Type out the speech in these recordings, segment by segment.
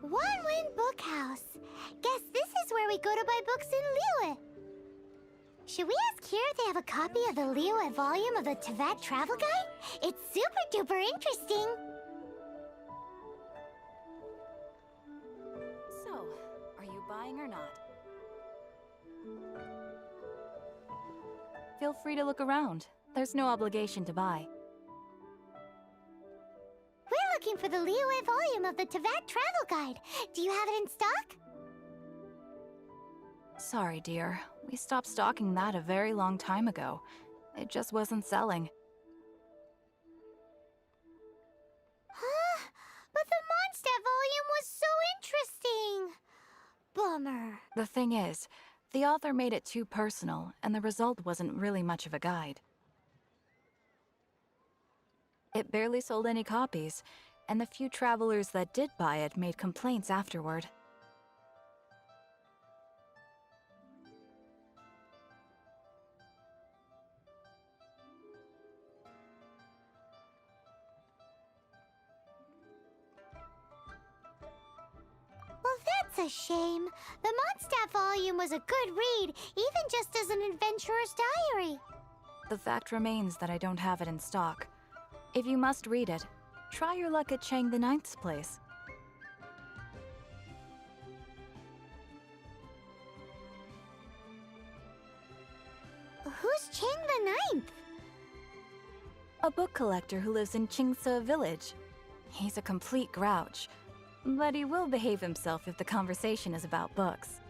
One-Wind Bookhouse. Guess this is where we go to buy books in Liyue. Should we ask here if they have a copy of the Liyue volume of the Teyvat Travel Guide? It's super duper interesting. So, are you buying or not? Feel free to look around. There's no obligation to buy. We're looking for the Liyue volume of the Teyvat Travel Guide. Do you have it in stock? Sorry, dear. We stopped stocking that a very long time ago. It just wasn't selling. Huh? But the Mondstadt volume was so interesting. Bummer. The thing is, the author made it too personal, and the result wasn't really much of a guide. It barely sold any copies, and the few travelers that did buy it made complaints afterward. Well, that's a shame. The Mondstadt volume was a good read, even just as an adventurer's diary. The fact remains that I don't have it in stock. If you must read it, try your luck at Chang the Ninth's place. Who's Chang the Ninth? A book collector who lives in Xingqiu village. He's a complete grouch, but he will behave himself if the conversation is about books.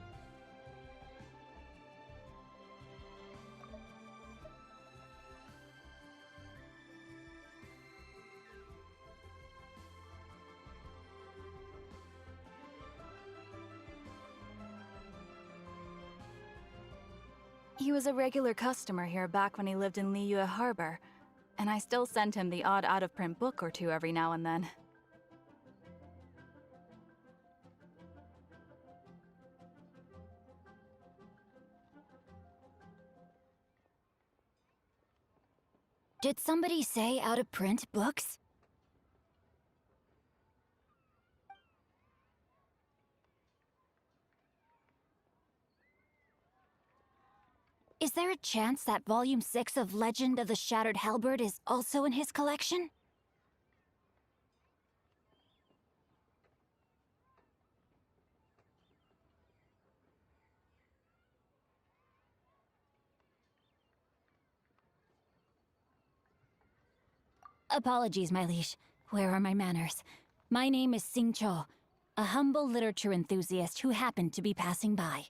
He was a regular customer here back when he lived in Liyue Harbor, and I still send him the odd out-of-print book or two every now and then. Did somebody say out-of-print books? Is there a chance that Volume 6 of Legend of the Shattered Halberd is also in his collection? Apologies, my liege. Where are my manners? My name is Xingqiu, a humble literature enthusiast who happened to be passing by.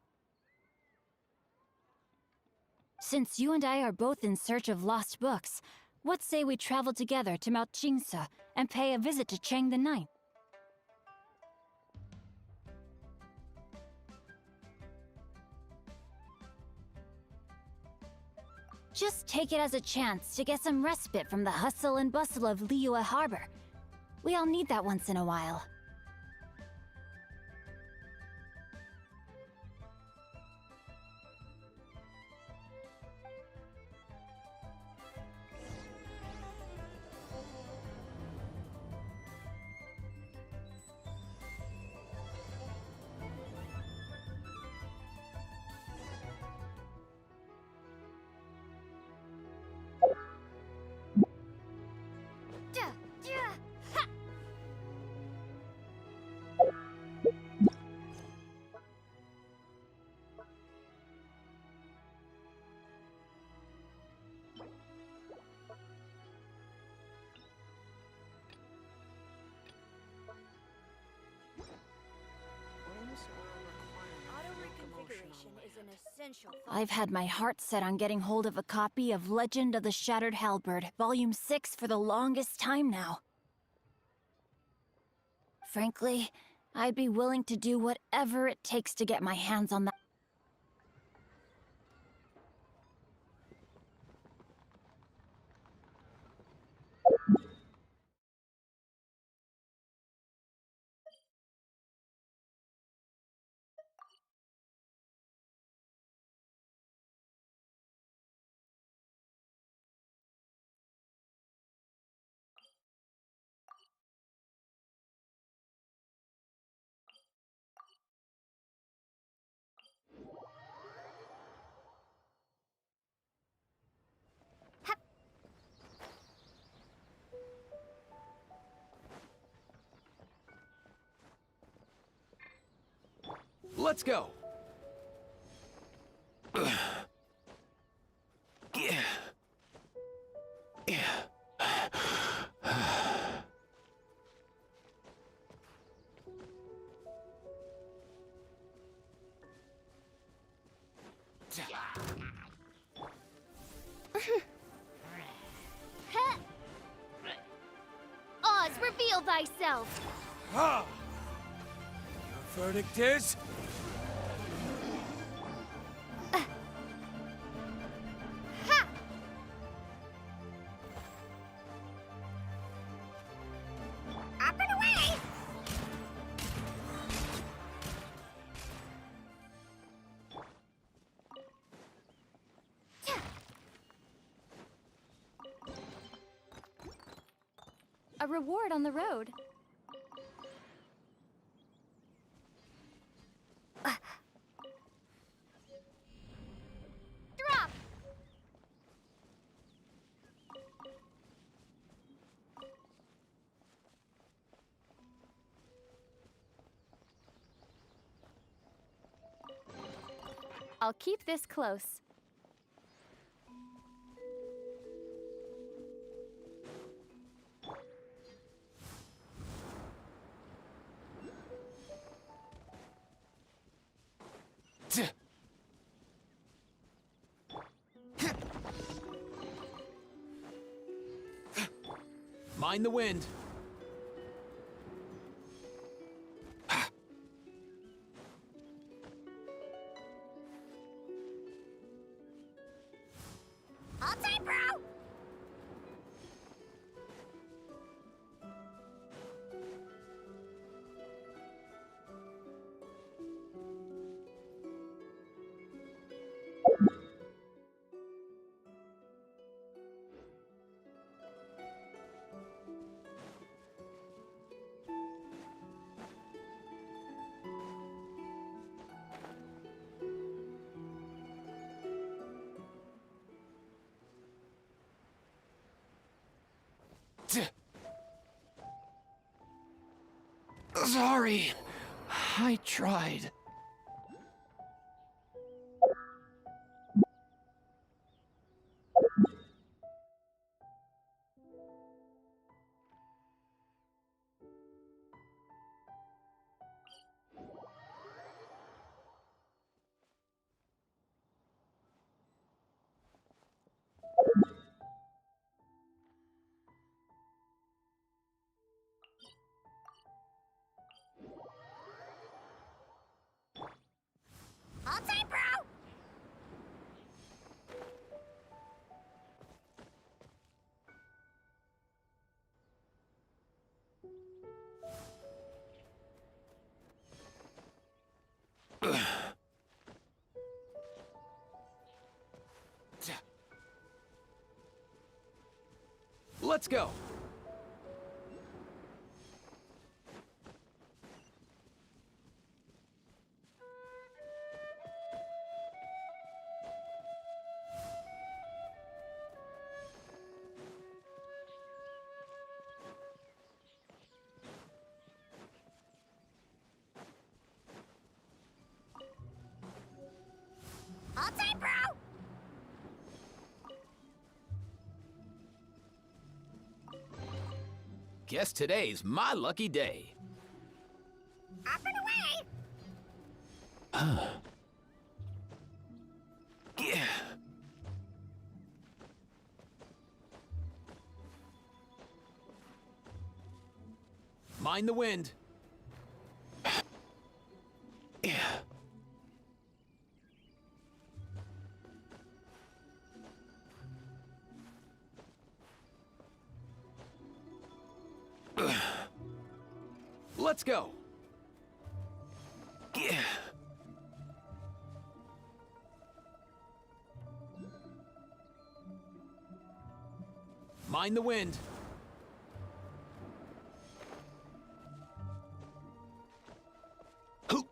Since you and I are both in search of lost books, what say we travel together to Mount Xingqiu and pay a visit to Chang the Ninth? Just take it as a chance to get some respite from the hustle and bustle of Liyue Harbor. We all need that once in a while. I've had my heart set on getting hold of a copy of Legend of the Shattered Halberd, Volume 6 for the longest time now. Frankly, I'd be willing to do whatever it takes to get my hands on that. Let's go. Oz, reveal thyself! Your verdict is? Ha! Up and away! A reward on the road. Drop! I'll keep this close. Mind the wind. All time, bro! Sorry. I tried. All time, bro! Let's go. All time, bro! Guess today's my lucky day. Up and away! Yeah. Mind the wind. Yeah. Let's go. Yeah. Mind the wind. Hoop.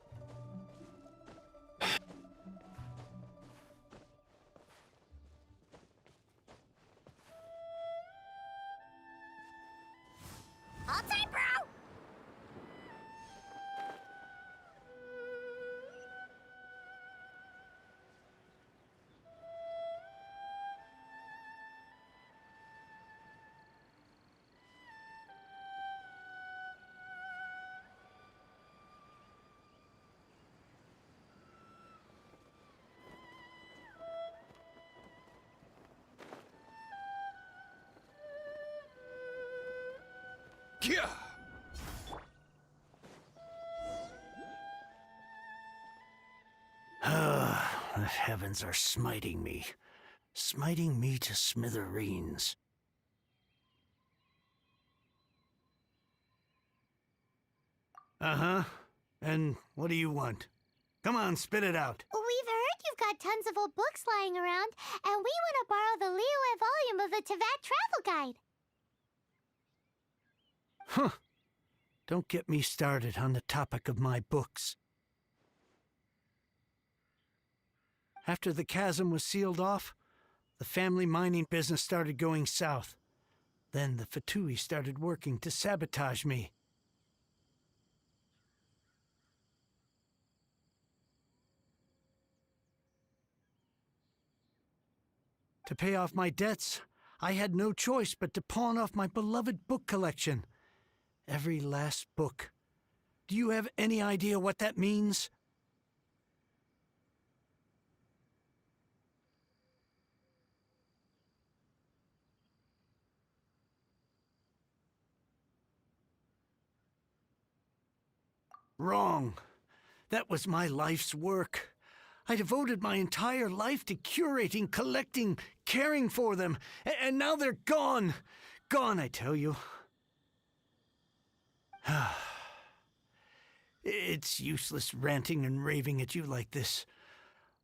All time, bro! Kia! The heavens are smiting me to smithereens. Uh-huh. And what do you want? Come on, spit it out. We've heard you've got tons of old books lying around, and we want to borrow the Liyue volume of the Teyvat Travel Guide. Huh. Don't get me started on the topic of my books. After the chasm was sealed off, the family mining business started going south. Then the Fatui started working to sabotage me. To pay off my debts, I had no choice but to pawn off my beloved book collection. Every last book. Do you have any idea what that means? Wrong. That was my life's work. I devoted my entire life to curating, collecting, caring for them, and now they're gone. Gone, I tell you. It's useless ranting and raving at you like this.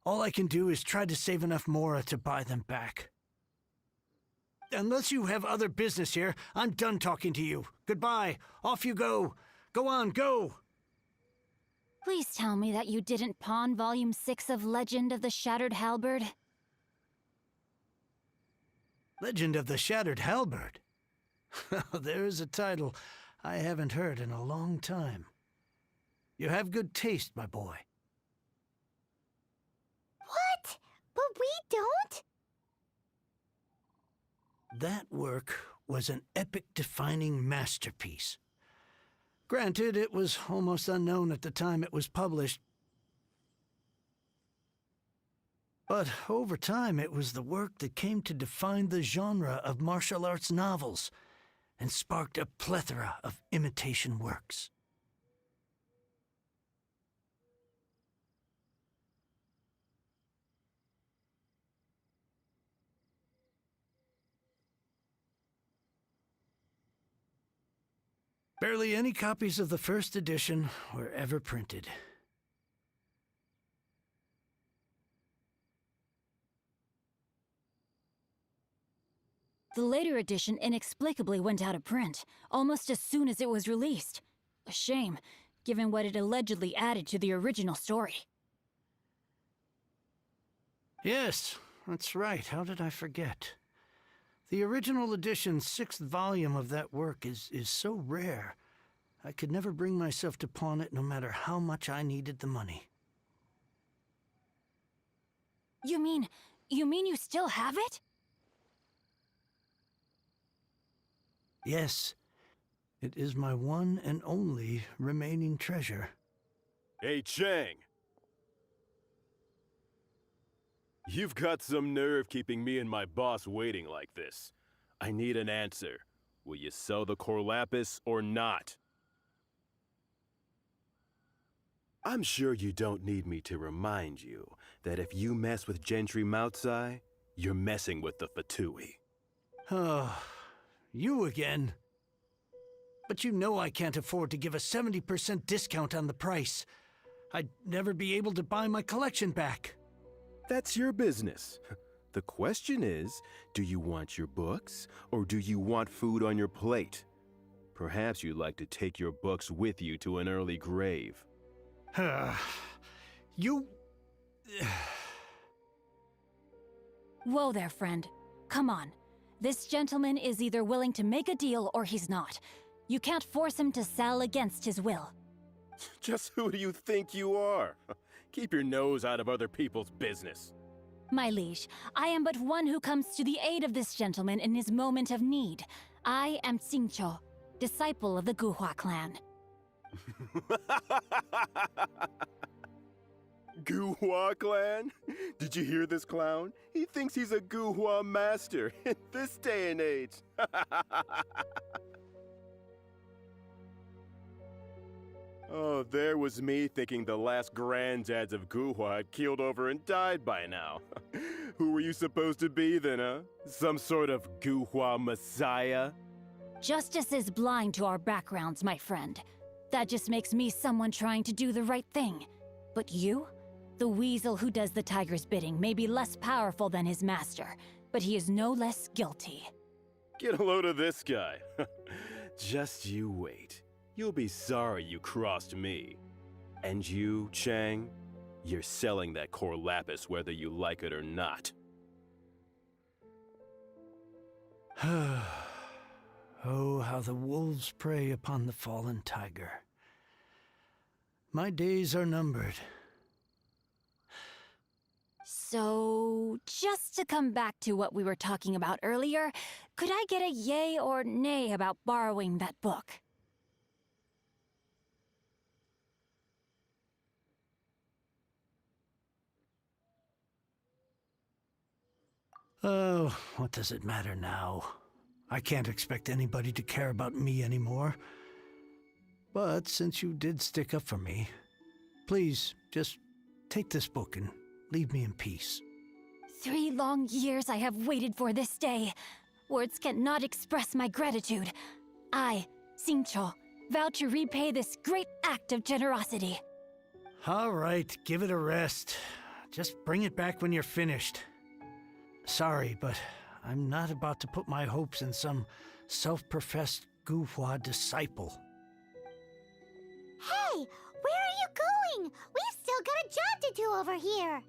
All I can do is try to save enough Mora to buy them back. Unless you have other business here, I'm done talking to you. Goodbye. Off you go. Go on, go. Please tell me that you didn't pawn Volume 6 of Legend of the Shattered Halberd. Legend of the Shattered Halberd? There's a title I haven't heard in a long time. You have good taste, my boy. What? But we don't? That work was an epic-defining masterpiece. Granted, it was almost unknown at the time it was published. But over time, it was the work that came to define the genre of martial arts novels and sparked a plethora of imitation works. Barely any copies of the first edition were ever printed. The later edition inexplicably went out of print, almost as soon as it was released. A shame, given what it allegedly added to the original story. Yes, that's right. How did I forget? The original edition's 6th volume of that work is so rare, I could never bring myself to pawn it no matter how much I needed the money. You mean you still have it? Yes, it is my one and only remaining treasure. Hey, Chang! You've got some nerve keeping me and my boss waiting like this. I need an answer. Will you sell the core lapis or not? I'm sure you don't need me to remind you that if you mess with Gentry Moutsai, you're messing with the Fatui. Oh, you again. But you know I can't afford to give a 70% discount on the price. I'd never be able to buy my collection back. That's your business. The question is, do you want your books, or do you want food on your plate? Perhaps you'd like to take your books with you to an early grave. You... Whoa there, friend. Come on. This gentleman is either willing to make a deal or he's not. You can't force him to sell against his will. Just who do you think you are? Keep your nose out of other people's business. My liege, I am but one who comes to the aid of this gentleman in his moment of need. I am Xingqiu, disciple of the Guhua clan. Guhua clan? Did you hear this clown? He thinks he's a Guhua master in this day and age. Oh, there was me thinking the last granddads of Guhua had keeled over and died by now. Who were you supposed to be then, huh? Some sort of Guhua messiah? Justice is blind to our backgrounds, my friend. That just makes me someone trying to do the right thing. But you? The weasel who does the tiger's bidding may be less powerful than his master, but he is no less guilty. Get a load of this guy. Just you wait. You'll be sorry you crossed me. And you, Chang, you're selling that core lapis whether you like it or not. Oh, how the wolves prey upon the fallen tiger. My days are numbered. So, just to come back to what we were talking about earlier, could I get a yay or nay about borrowing that book? Oh, what does it matter now? I can't expect anybody to care about me anymore. But since you did stick up for me, please, just take this book and leave me in peace. 3 long years I have waited for this day. Words cannot express my gratitude. I, Xingqiu, vow to repay this great act of generosity. All right, give it a rest. Just bring it back when you're finished. Sorry, but I'm not about to put my hopes in some self-professed Guhua disciple. Hey, where are you going? We've still got a job to do over here.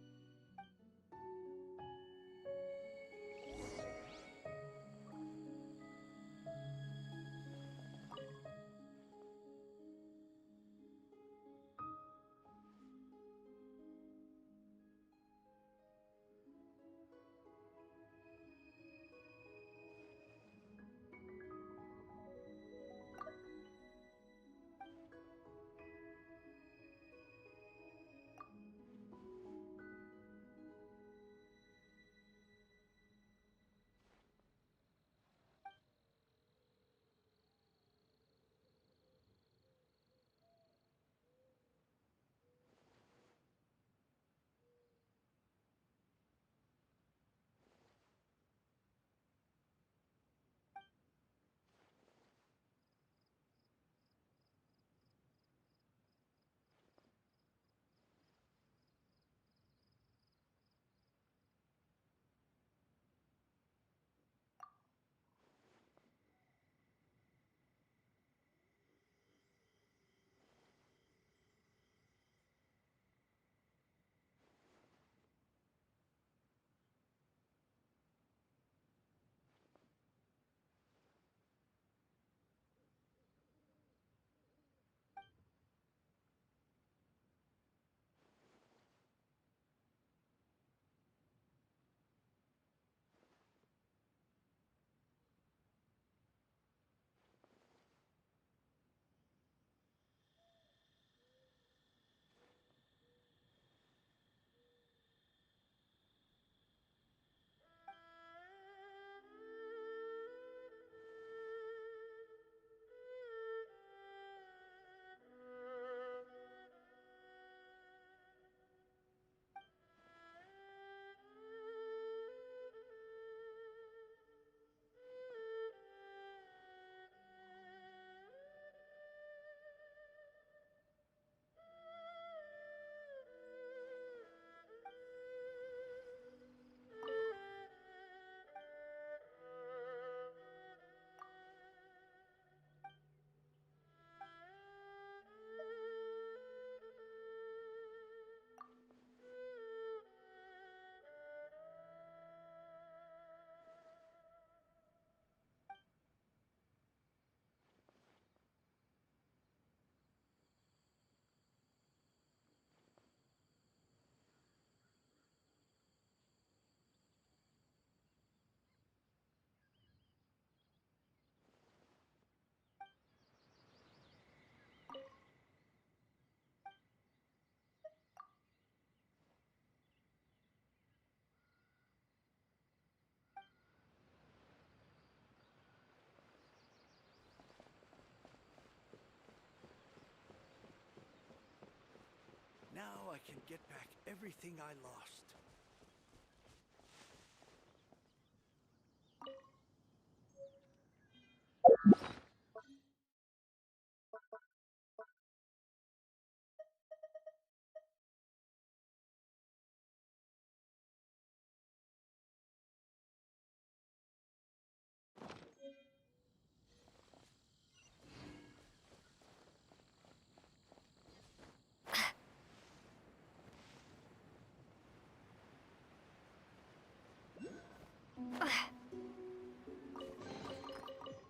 can get back everything I lost.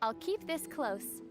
I'll keep this close.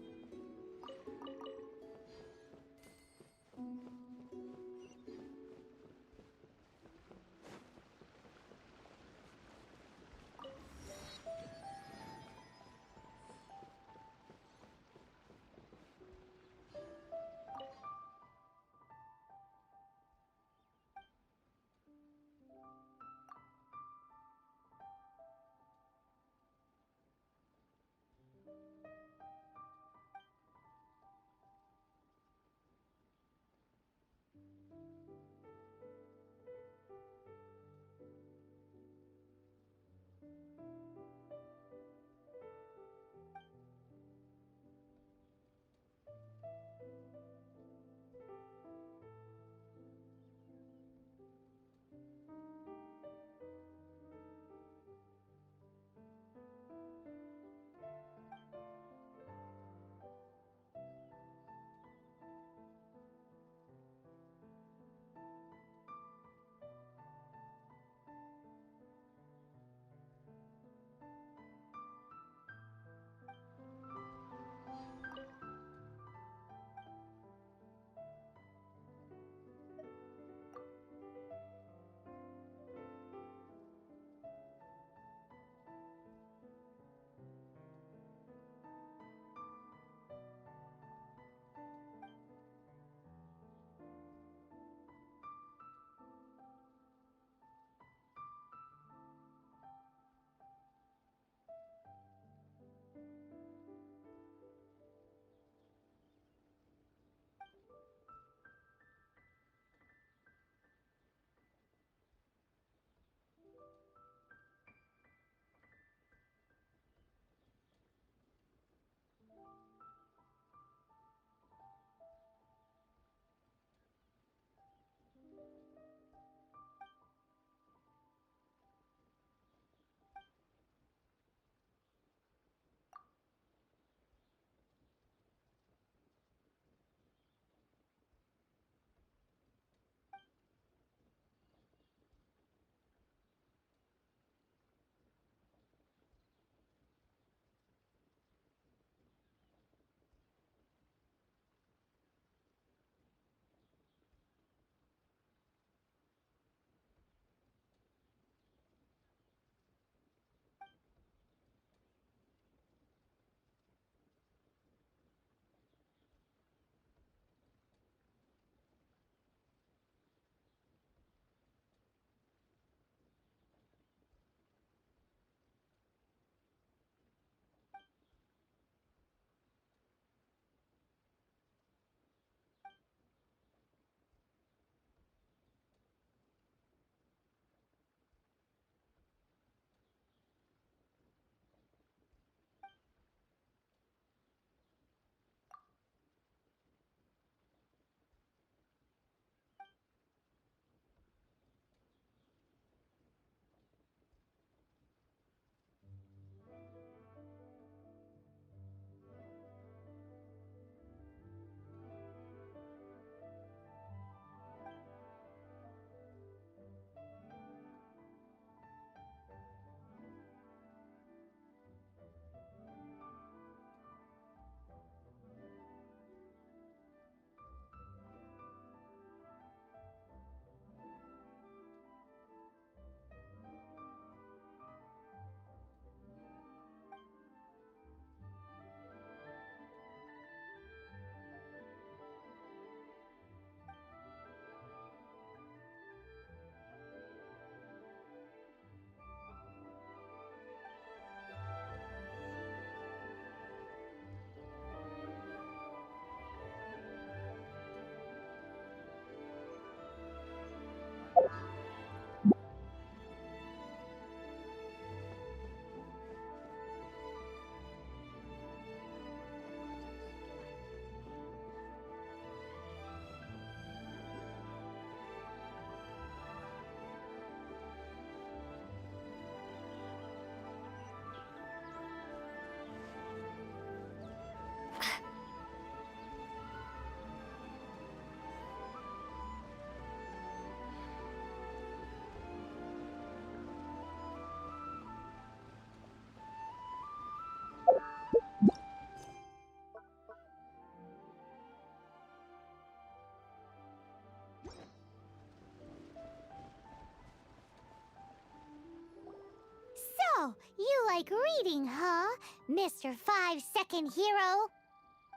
Oh, you like reading, huh, Mr. 5-second hero?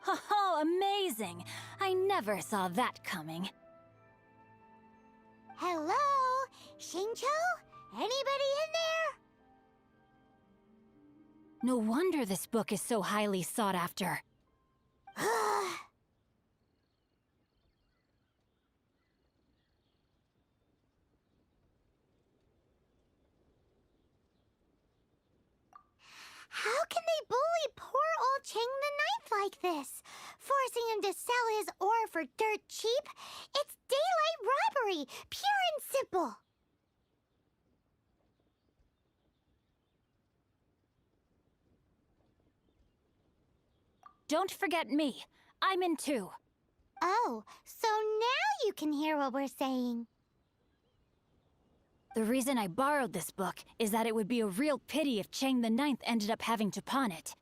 Oh, amazing! I never saw that coming. Hello? Xingqiu? Anybody in there? No wonder this book is so highly sought after. How can they bully poor old Cheng the Ninth like this? Forcing him to sell his ore for dirt cheap? It's daylight robbery, pure and simple. Don't forget me. I'm in too. Oh, so now you can hear what we're saying. The reason I borrowed this book is that it would be a real pity if Cheng the Ninth ended up having to pawn it.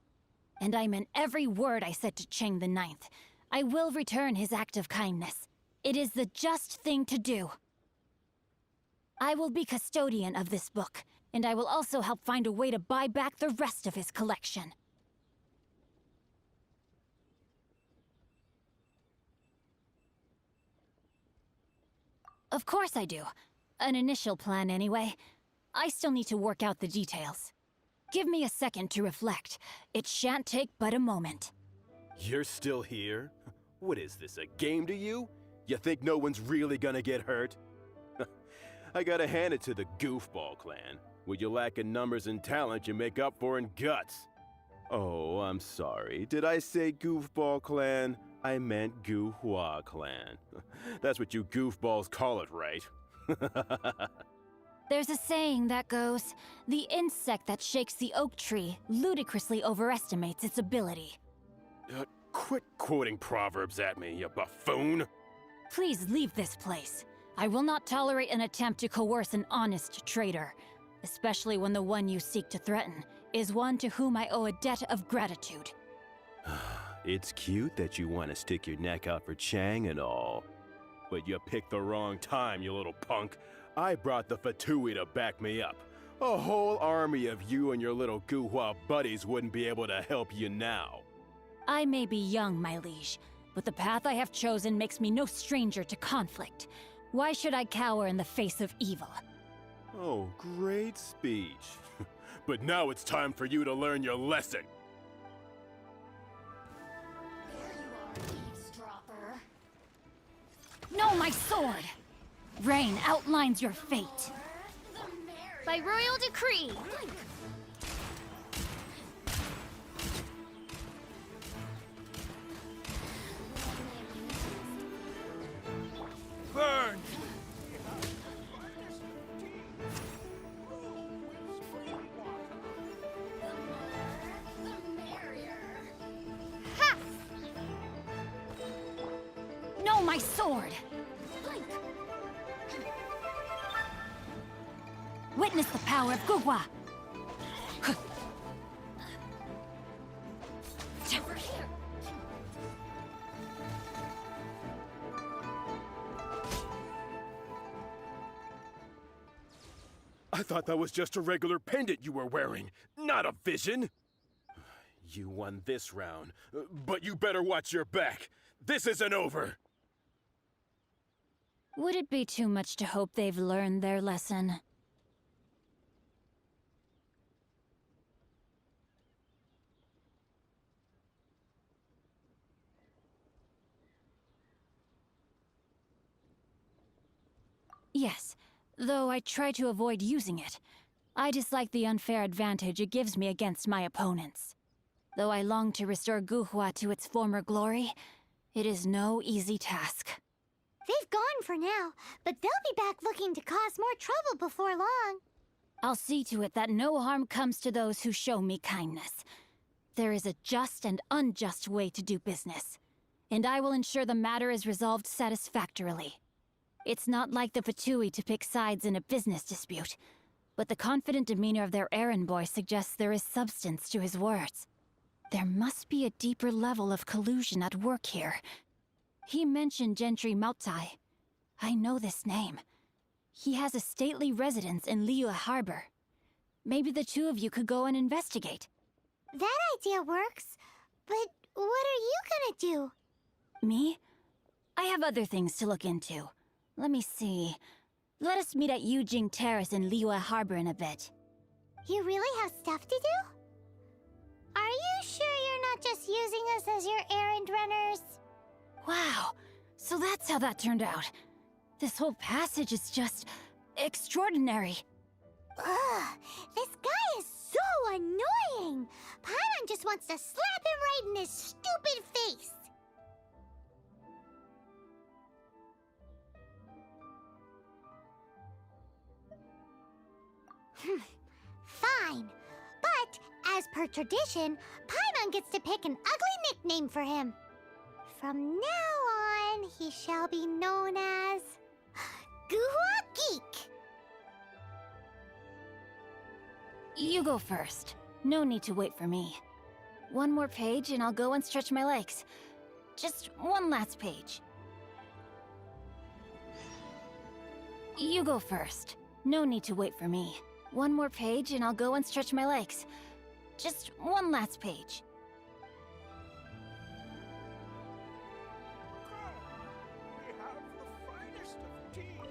And I meant every word I said to Cheng the Ninth. I will return his act of kindness. It is the just thing to do. I will be custodian of this book, and I will also help find a way to buy back the rest of his collection. Of course I do. An initial plan, anyway. I still need to work out the details. Give me a second to reflect. It shan't take but a moment. You're still here? What is this, a game to you? You think no one's really gonna get hurt? I gotta hand it to the Goofball clan. What you lack in numbers and talent, you make up for in guts. Oh, I'm sorry. Did I say Goofball clan? I meant Guhua clan. That's what you goofballs call it, right? There's a saying that goes, the insect that shakes the oak tree ludicrously overestimates its ability. Quit quoting proverbs at me, you buffoon! Please leave this place. I will not tolerate an attempt to coerce an honest trader, especially when the one you seek to threaten is one to whom I owe a debt of gratitude. It's cute that you want to stick your neck out for Chang and all. But you picked the wrong time, you little punk. I brought the Fatui to back me up. A whole army of you and your little Guhua buddies wouldn't be able to help you now. I may be young, my liege, but the path I have chosen makes me no stranger to conflict. Why should I cower in the face of evil? Oh, great speech. But now it's time for you to learn your lesson. No, my sword! Rain outlines your fate. By royal decree. Burn! Ha! No, my sword! Witness the power of Guhua! Over here! I thought that was just a regular pendant you were wearing, not a vision. You won this round, but you better watch your back. This isn't over. Would it be too much to hope they've learned their lesson? Yes, though I try to avoid using it. I dislike the unfair advantage it gives me against my opponents. Though I long to restore Guhua to its former glory, it is no easy task. They've gone for now, but they'll be back looking to cause more trouble before long. I'll see to it that no harm comes to those who show me kindness. There is a just and unjust way to do business, and I will ensure the matter is resolved satisfactorily. It's not like the Fatui to pick sides in a business dispute, but the confident demeanor of their errand boy suggests there is substance to his words. There must be a deeper level of collusion at work here. He mentioned Gentry Maotai. I know this name. He has a stately residence in Liyue Harbor. Maybe the two of you could go and investigate. That idea works, but what are you gonna do? Me? I have other things to look into. Let me see. Let us meet at Yujing Terrace in Liyue Harbor in a bit. You really have stuff to do? Are you sure you're not just using us as your errand runners? Wow, so that's how that turned out. This whole passage is just extraordinary. Ugh, this guy is so annoying! Paimon just wants to slap him right in his stupid face! Fine. But, as per tradition, Paimon gets to pick an ugly nickname for him. From now on, he shall be known as... Guhua Geek! You go first. No need to wait for me. One more page and I'll go and stretch my legs. Just one last page. You go first. No need to wait for me. One more page and I'll go and stretch my legs. Just one last page. We have the finest of tea.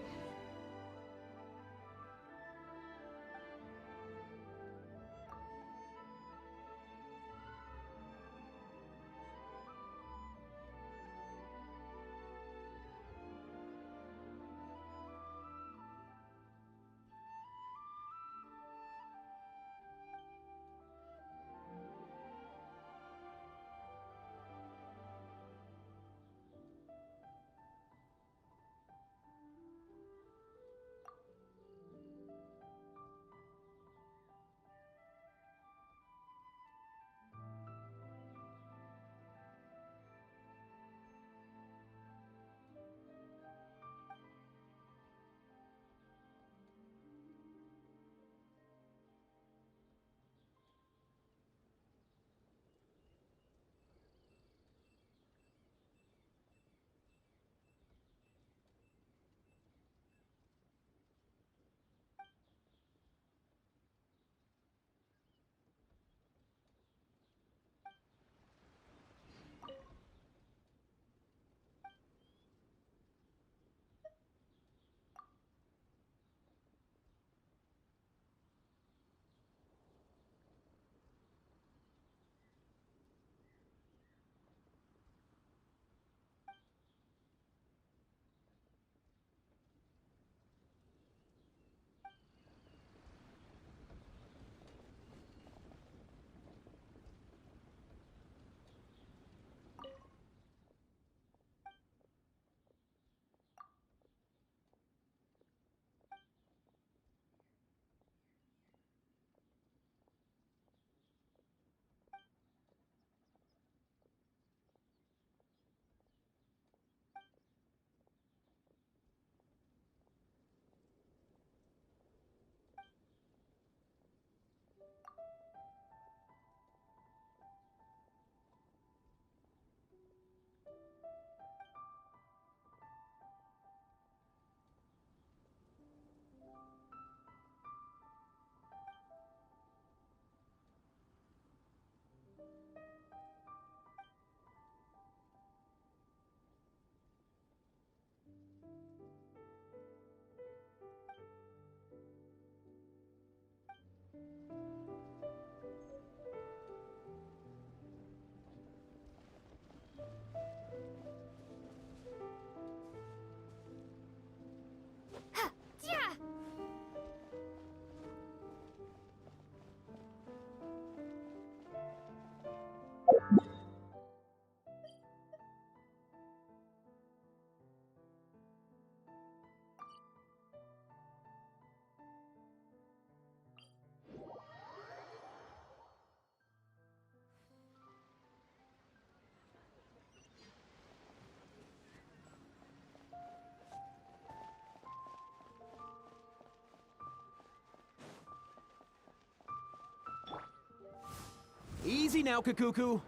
Easy now, Kakuku.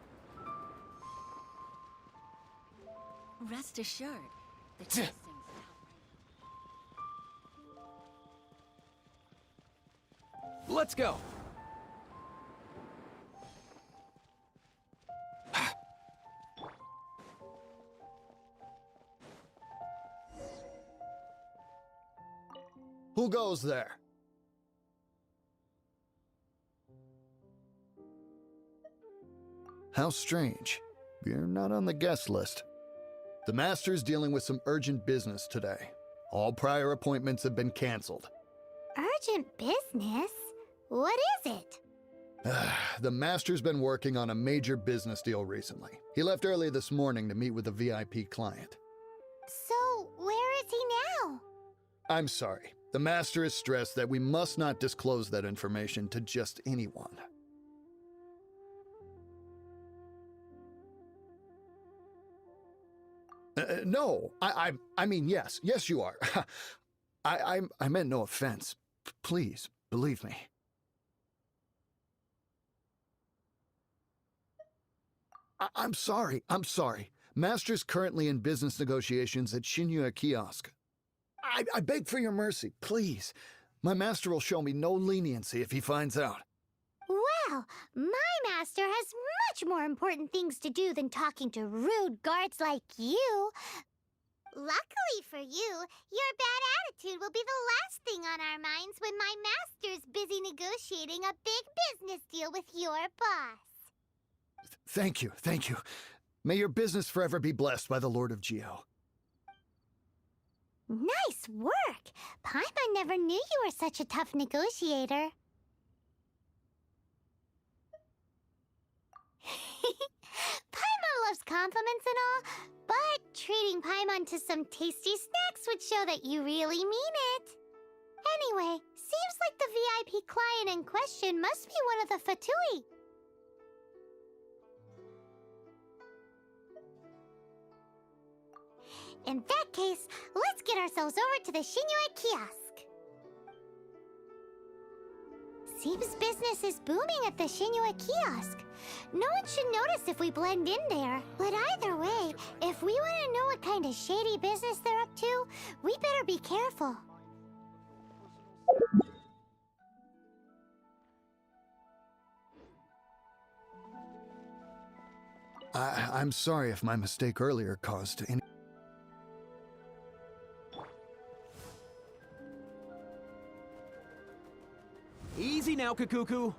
Rest assured, the Tch. testings Let's go. Who goes there? How strange. You're not on the guest list. The Master's dealing with some urgent business today. All prior appointments have been canceled. Urgent business? What is it? The Master's been working on a major business deal recently. He left early this morning to meet with a VIP client. So, where is he now? I'm sorry. The Master has stressed that we must not disclose that information to just anyone. No, I mean, yes, you are. I meant no offense. Please, believe me. I'm sorry. Master's currently in business negotiations at Xingqiu Kiosk. I beg for your mercy, please. My master will show me no leniency if he finds out. Well, my master has much more important things to do than talking to rude guards like you. Luckily for you, your bad attitude will be the last thing on our minds when my master's busy negotiating a big business deal with your boss. Thank you. May your business forever be blessed by the Lord of Geo. Nice work! Paimon never knew you were such a tough negotiator. Paimon loves compliments and all, but treating Paimon to some tasty snacks would show that you really mean it. Anyway, seems like the VIP client in question must be one of the Fatui. In that case, let's get ourselves over to the Xingqiu Kiosk. Seems business is booming at the Xingqiu Kiosk. No one should notice if we blend in there. But either way, if we want to know what kind of shady business they're up to, we better be careful. I'm sorry if my mistake earlier caused any... Easy now, Kakuku.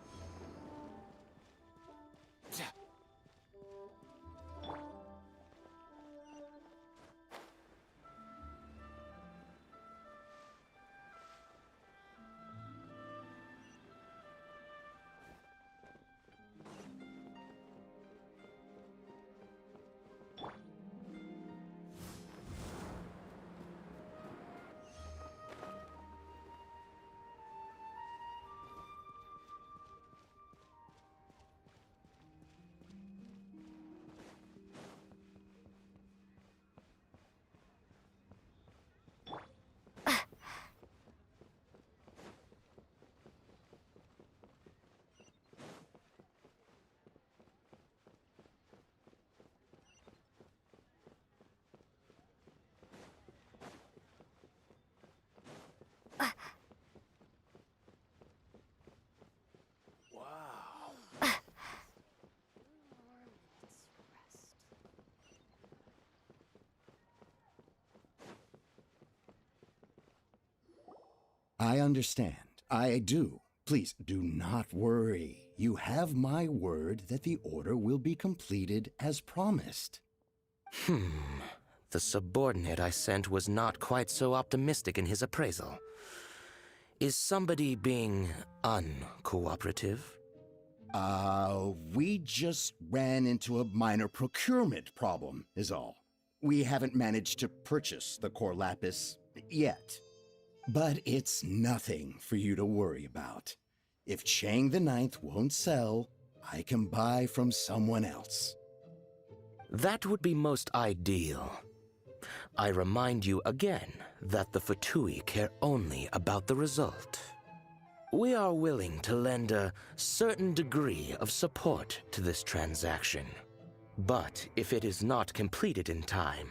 I understand. I do. Please do not worry. You have my word that the order will be completed as promised. The subordinate I sent was not quite so optimistic in his appraisal. Is somebody being uncooperative? We just ran into a minor procurement problem, is all. We haven't managed to purchase the core lapis yet. But it's nothing for you to worry about. If Chang the Ninth won't sell, I can buy from someone else. That would be most ideal. I remind you again that the Fatui care only about the result. We are willing to lend a certain degree of support to this transaction. But if it is not completed in time,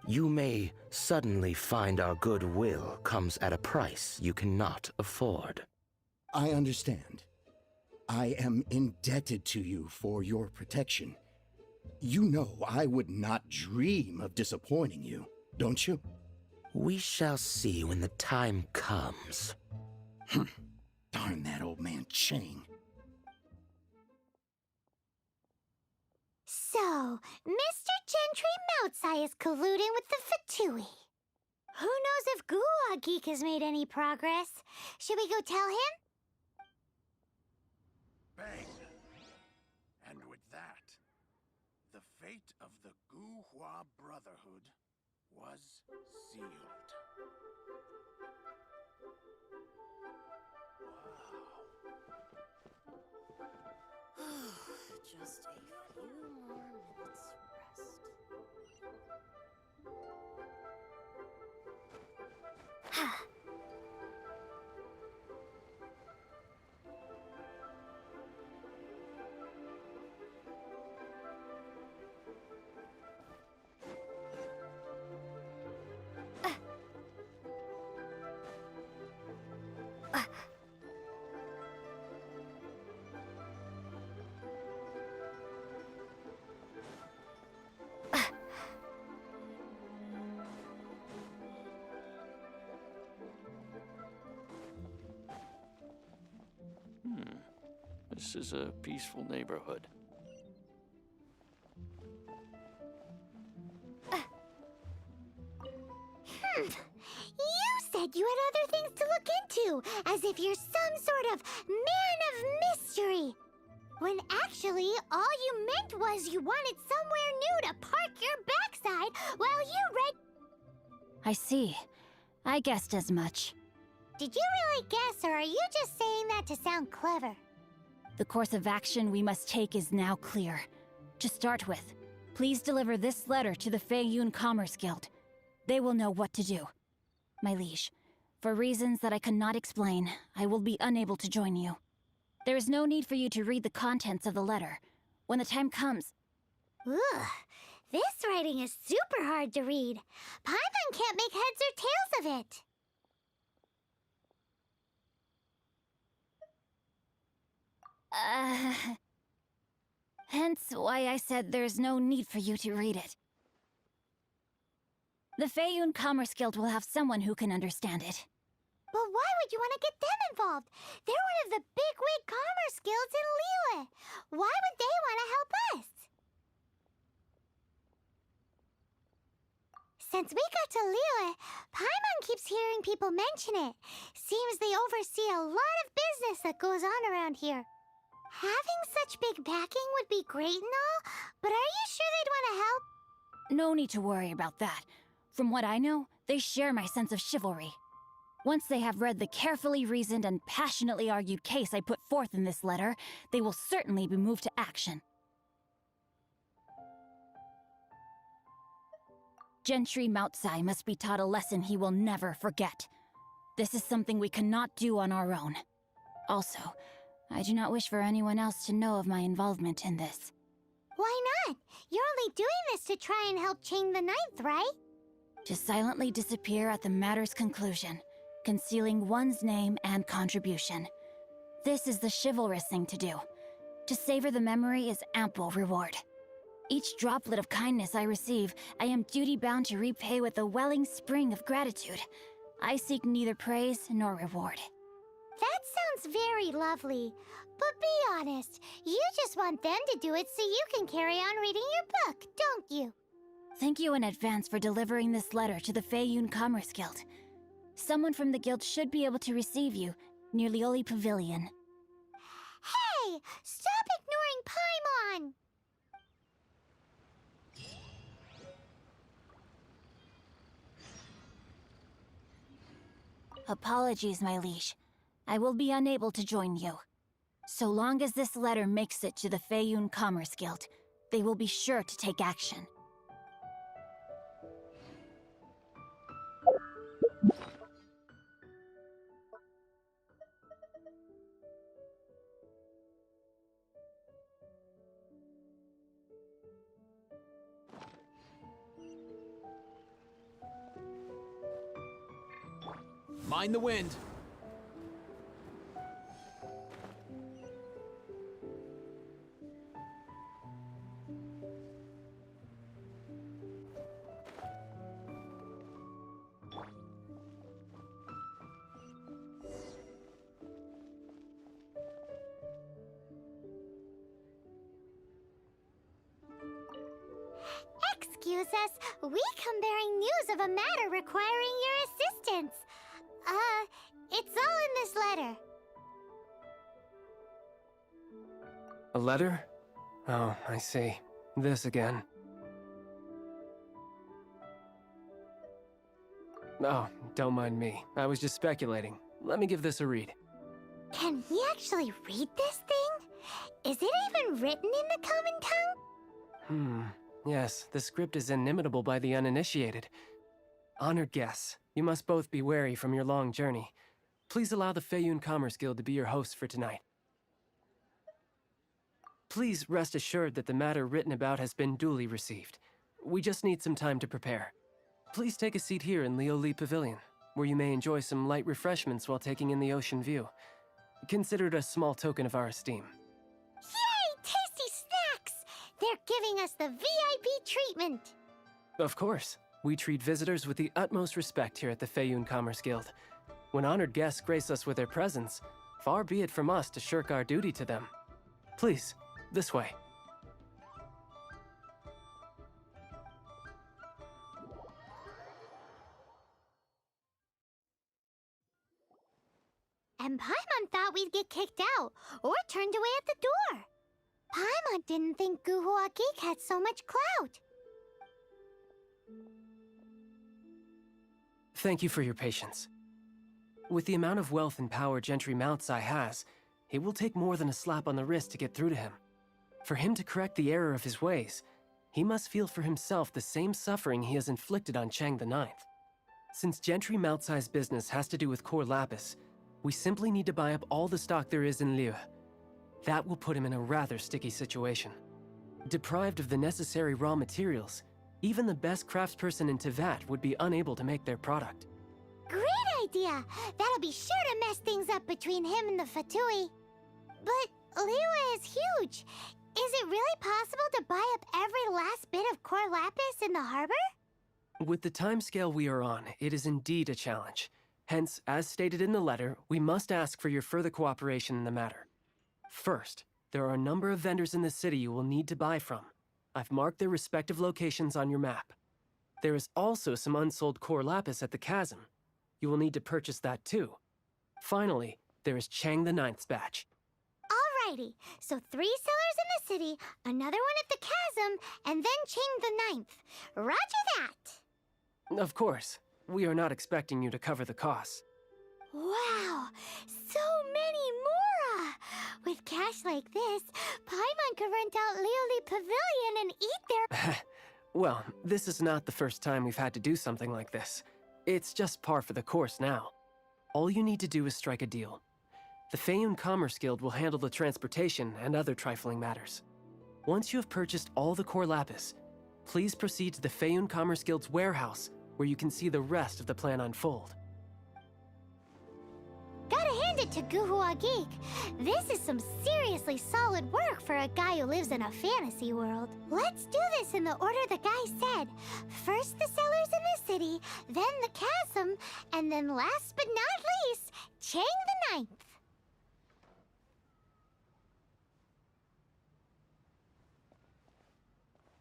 you may suddenly find our goodwill comes at a price you cannot afford. I understand. I am indebted to you for your protection. You know I would not dream of disappointing you, don't you? We shall see when the time comes. Darn that old man Chang. So, Mr. Gentry Moutsai is colluding with the Fatui. Who knows if Guwa Geek has made any progress? Should we go tell him? Bang! And with that, the fate of the Guhua Brotherhood was sealed. Wow. Just a few more minutes rest. This is a peaceful neighborhood. You said you had other things to look into, as if you're some sort of man of mystery. When actually, all you meant was you wanted somewhere new to park your backside while you read... I see. I guessed as much. Did you really guess, or are you just saying that to sound clever? The course of action we must take is now clear. To start with, please deliver this letter to the Feiyun Commerce Guild. They will know what to do. My liege, for reasons that I cannot explain, I will be unable to join you. There is no need for you to read the contents of the letter. When the time comes... Ugh, this writing is super hard to read. Paimon can't make heads or tails of it. Hence why I said there's no need for you to read it. The Feiyun Commerce Guild will have someone who can understand it. But why would you want to get them involved? They're one of the bigwig commerce guilds in Liyue. Why would they want to help us? Since we got to Liyue, Paimon keeps hearing people mention it. Seems they oversee a lot of business that goes on around here. Having such big backing would be great and all, but are you sure they'd want to help? No need to worry about that. From what I know, they share my sense of chivalry. Once they have read the carefully reasoned and passionately argued case I put forth in this letter, they will certainly be moved to action. Gentry Moutsai must be taught a lesson he will never forget. This is something we cannot do on our own. Also, I do not wish for anyone else to know of my involvement in this. Why not? You're only doing this to try and help Chang the Ninth, right? To silently disappear at the matter's conclusion, concealing one's name and contribution. This is the chivalrous thing to do. To savor the memory is ample reward. Each droplet of kindness I receive, I am duty-bound to repay with a welling spring of gratitude. I seek neither praise nor reward. That sounds very lovely. But be honest, you just want them to do it so you can carry on reading your book, don't you? Thank you in advance for delivering this letter to the Feiyun Commerce Guild. Someone from the guild should be able to receive you near Lioli Pavilion. Hey! Stop ignoring Paimon! Apologies, my liege. I will be unable to join you. So long as this letter makes it to the Feiyun Commerce Guild, they will be sure to take action. Mind the wind. excuse us. We come bearing news of a matter requiring your assistance. It's all in this letter. A letter? Oh, I see. This again. Oh, don't mind me. I was just speculating. Let me give this a read. Can he actually read this thing? Is it even written in the common tongue? Yes, the script is inimitable by the uninitiated. Honored guests, you must both be wary from your long journey. Please allow the Feiyun Commerce Guild to be your host for tonight. Please rest assured that the matter written about has been duly received. We just need some time to prepare. Please take a seat here in Lioli Pavilion, where you may enjoy some light refreshments while taking in the ocean view. Consider it a small token of our esteem. Yay! Tasty snacks! They're giving us the VIP treatment. Of course. We treat visitors with the utmost respect here at the Feiyun Commerce Guild. When honored guests grace us with their presence, far be it from us to shirk our duty to them. Please, this way. And Paimon thought we'd get kicked out, or turned away at the door. Paimon didn't think Guhua Geek had so much clout. Thank you for your patience. With the amount of wealth and power Gentry Moutsai has, it will take more than a slap on the wrist to get through to him. For him to correct the error of his ways, he must feel for himself the same suffering he has inflicted on Chang the Ninth. Since Gentry Moutsai's business has to do with core lapis, we simply need to buy up all the stock there is in Liyue. That will put him in a rather sticky situation. Deprived of the necessary raw materials, even the best craftsperson in Teyvat would be unable to make their product. Great idea! That'll be sure to mess things up between him and the Fatui. But Liyue is huge. Is it really possible to buy up every last bit of core lapis in the harbor? With the timescale we are on, it is indeed a challenge. Hence, as stated in the letter, we must ask for your further cooperation in the matter. First, there are a number of vendors in the city you will need to buy from. I've marked their respective locations on your map. There is also some unsold core lapis at the chasm. You will need to purchase that too. Finally, there is Chang the Ninth's batch. Alrighty, so 3 sellers in the city, another one at the chasm, and then Chang the Ninth. Roger that! Of course, we are not expecting you to cover the costs. Wow, so many more! With cash like this, Paimon could rent out Lioli Pavilion and eat there. Well, this is not the first time we've had to do something like this. It's just par for the course now. All you need to do is strike a deal. The Feiyun Commerce Guild will handle the transportation and other trifling matters. Once you have purchased all the core lapis, please proceed to the Feiyun Commerce Guild's warehouse, where you can see the rest of the plan unfold. Gotta hand it to Guhua Geek. This is some seriously solid work for a guy who lives in a fantasy world. Let's do this in the order the guy said. First the sellers in the city, then the chasm, and then last but not least, Chang the Ninth.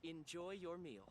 Enjoy your meal.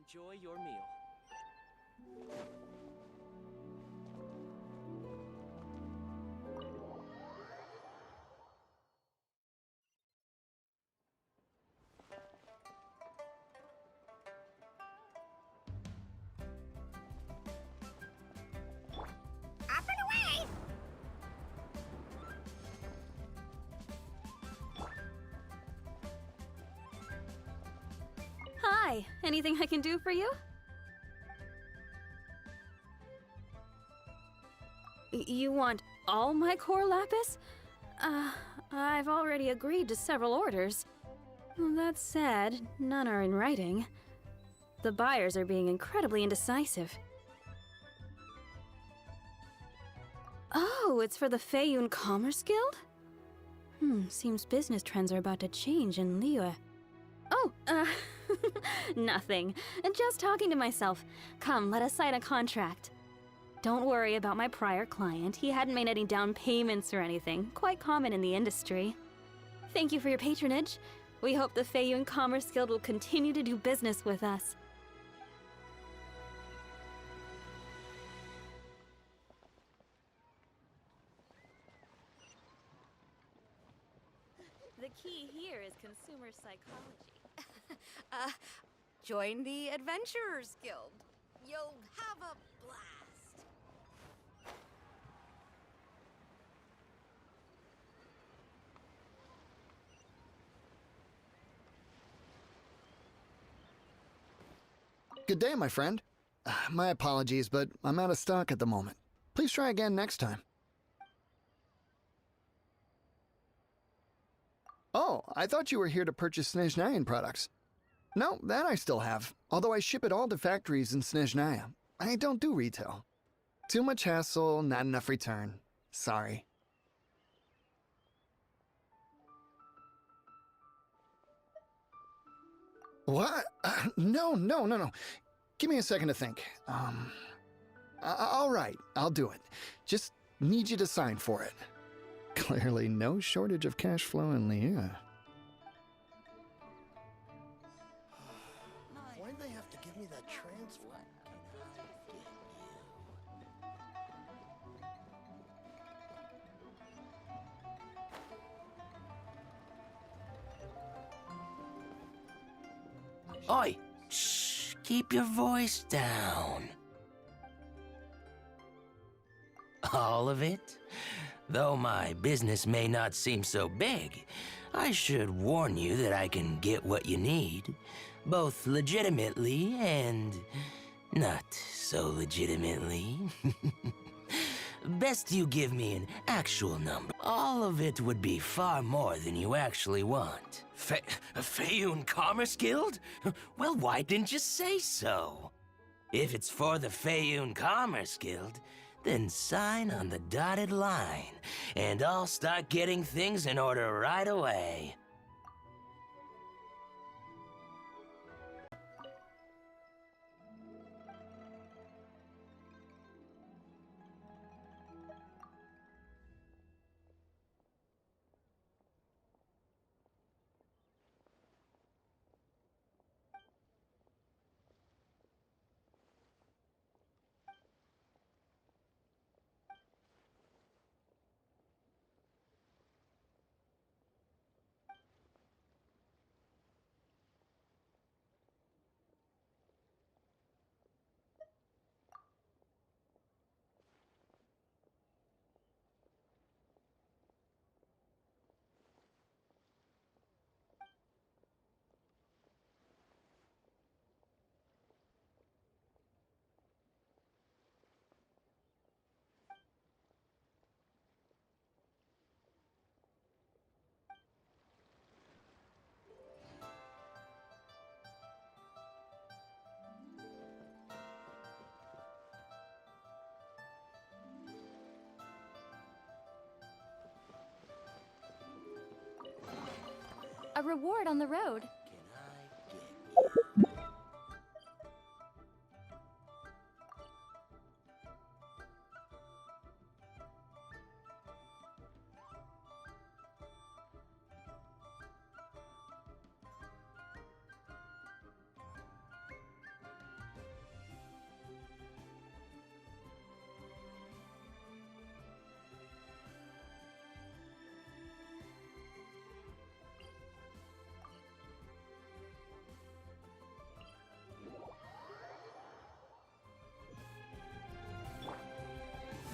Enjoy your meal. Up and away! Hi, anything I can do for you? You want all my core lapis? I've already agreed to several orders. That said, none are in writing. The buyers are being incredibly indecisive. Oh, it's for the Feiyun Commerce Guild? Seems business trends are about to change in Liyue. Oh, nothing. Just talking to myself. Come, let us sign a contract. Don't worry about my prior client. He hadn't made any down payments or anything. Quite common in the industry. Thank you for your patronage. We hope the Feiyun Commerce Guild will continue to do business with us. The key here is consumer psychology. Join the Adventurers Guild. You'll have a blast. Good day, my friend. My apologies, but I'm out of stock at the moment. Please try again next time. Oh, I thought you were here to purchase Snezhnayan products. No, that I still have, although I ship it all to factories in Snezhnaya. I don't do retail. Too much hassle, not enough return. Sorry. What? No. Give me a second to think. All right, I'll do it. Just need you to sign for it. Clearly no shortage of cash flow in Liyue. Why'd they have to give me that transfer? Oi! Shh! Keep your voice down. All of it? Though my business may not seem so big, I should warn you that I can get what you need, both legitimately and not so legitimately. Best you give me an actual number. All of it would be far more than you actually want. Feiyun Commerce Guild? Well, why didn't you say so? If it's for the Feiyun Commerce Guild, then sign on the dotted line, and I'll start getting things in order right away. A reward on the road.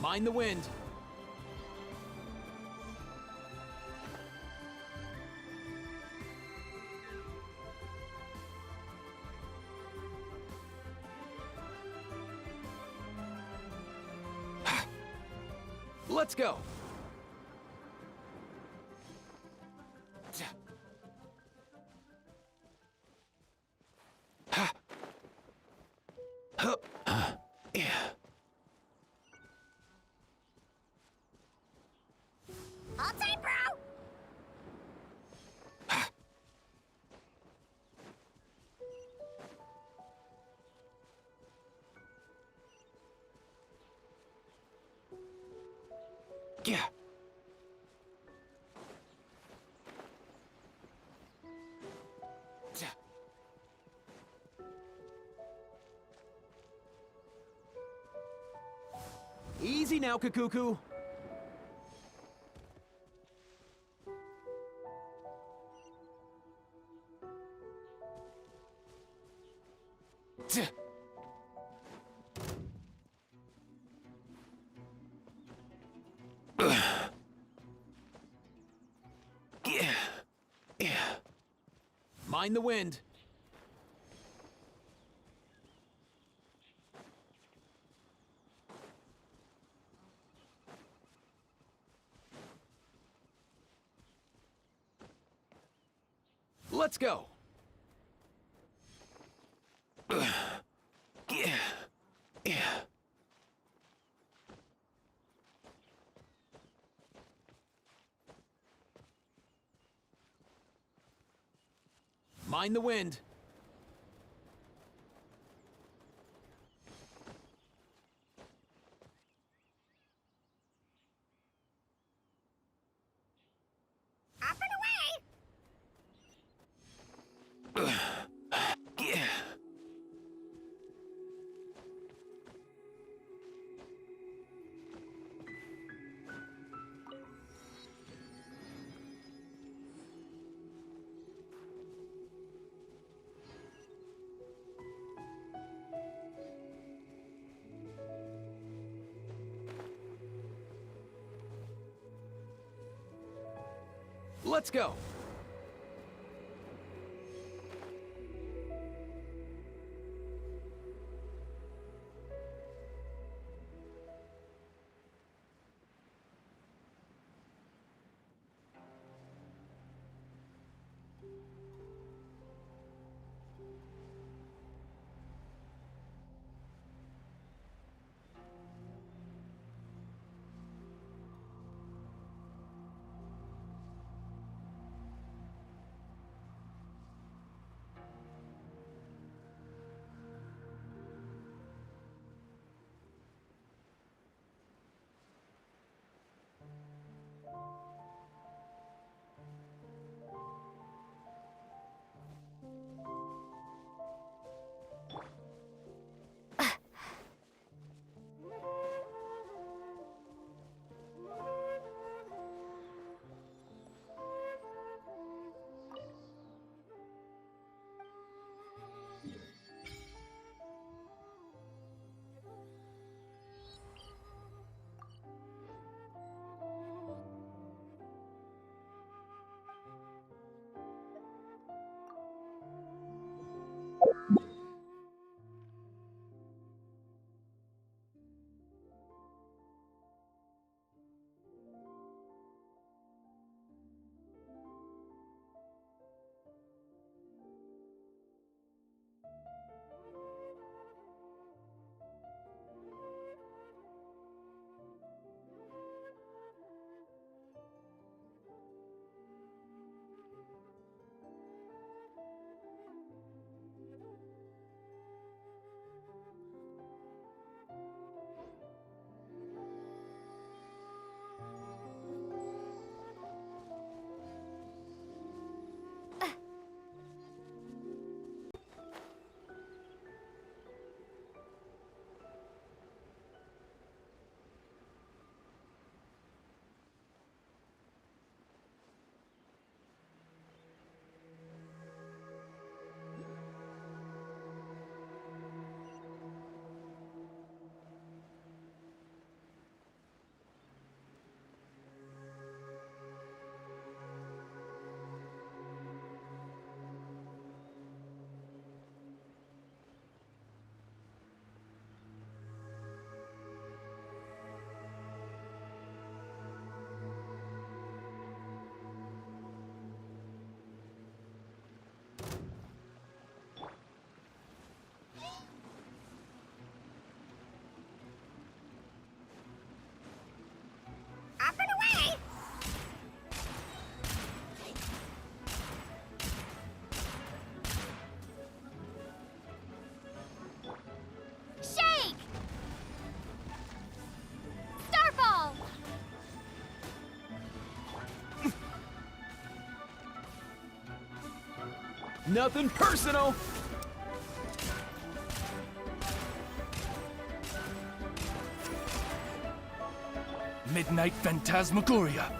Mind the wind. Let's go! All time, bro! Yeah. Easy now, Kakuku. Mind the wind. Let's go. Mind the wind. Up and away! Let's go. Nothing personal! Midnight Phantasmagoria.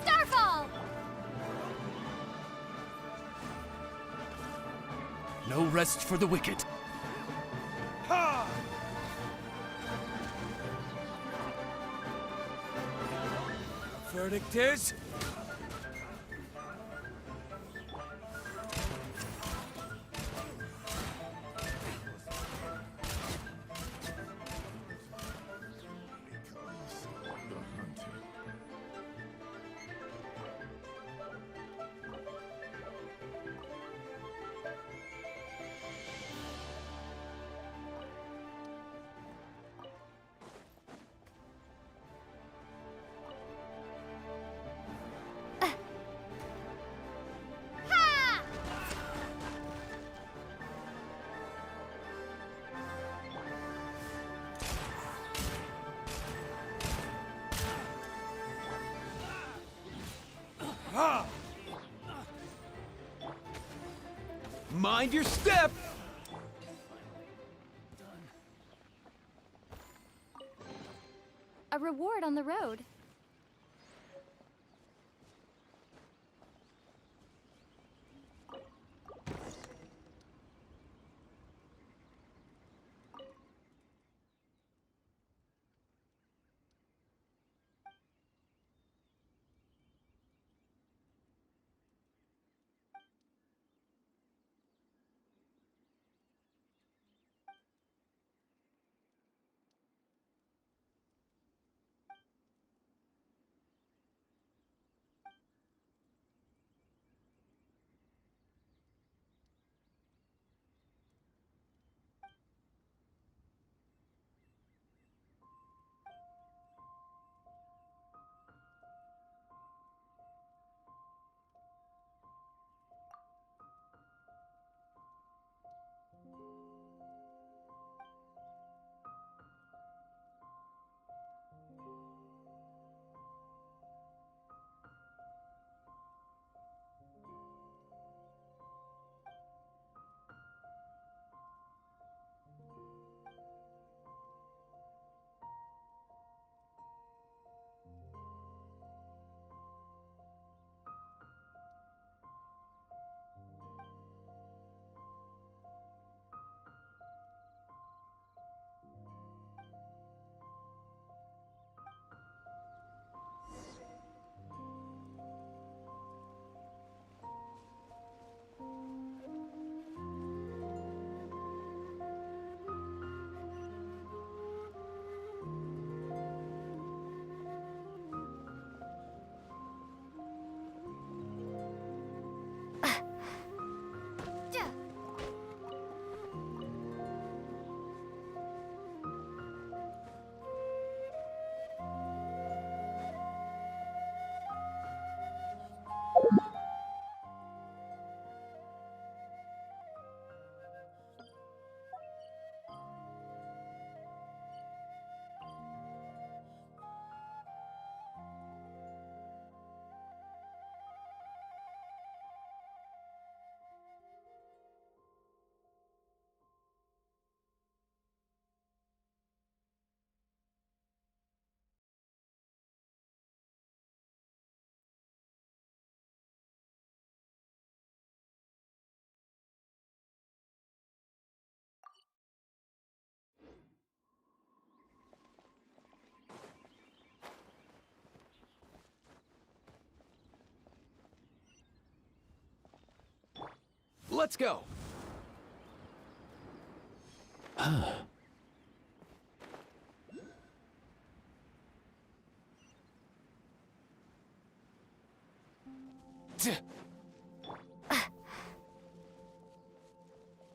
Starfall! No rest for the wicked. Verdict is... Mind your step! A reward on the road. Let's go.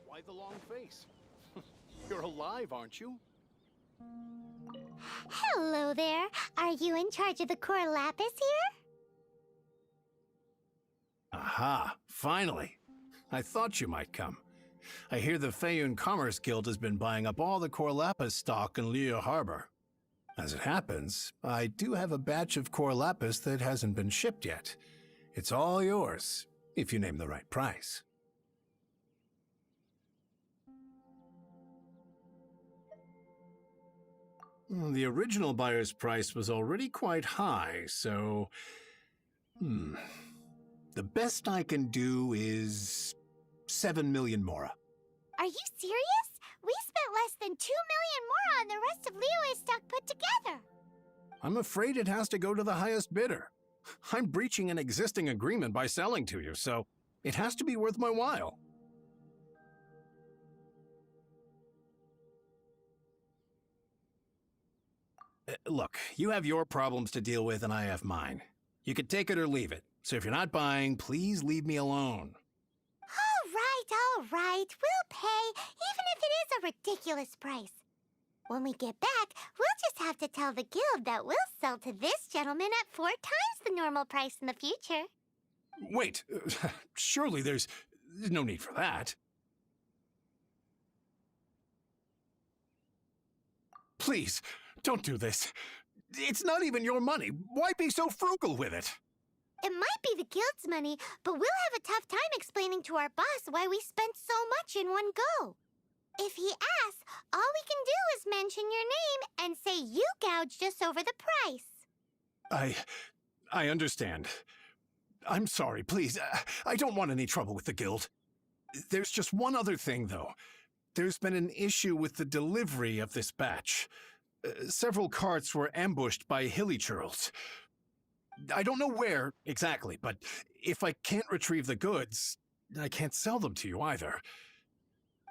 Why the long face? You're alive, aren't you? Hello there. Are you in charge of the core lapis here? Aha, finally. I thought you might come. I hear the Feiyun Commerce Guild has been buying up all the core lapis stock in Liyue Harbor. As it happens, I do have a batch of core lapis that hasn't been shipped yet. It's all yours, if you name the right price. The original buyer's price was already quite high, so... The best I can do is 7 million mora. Are you serious? We spent less than 2 million more on the rest of Liyue's stock put together. I'm afraid it has to go to the highest bidder. I'm breaching an existing agreement by selling to you, so it has to be worth my while. Look, you have your problems to deal with and I have mine. You can take it or leave it. So if you're not buying, please leave me alone. All right. We'll pay, even if it is a ridiculous price. When we get back, we'll just have to tell the guild that we'll sell to this gentleman at 4 times the normal price in the future. Wait, surely there's no need for that. Please, don't do this. It's not even your money. Why be so frugal with it? It might be the guild's money, but we'll have a tough time explaining to our boss why we spent so much in one go. If he asks, all we can do is mention your name and say you gouged us over the price. I understand. I'm sorry, please. I don't want any trouble with the guild. There's just one other thing, though. There's been an issue with the delivery of this batch. Several carts were ambushed by hilly churls. I don't know where exactly, but if I can't retrieve the goods, I can't sell them to you either.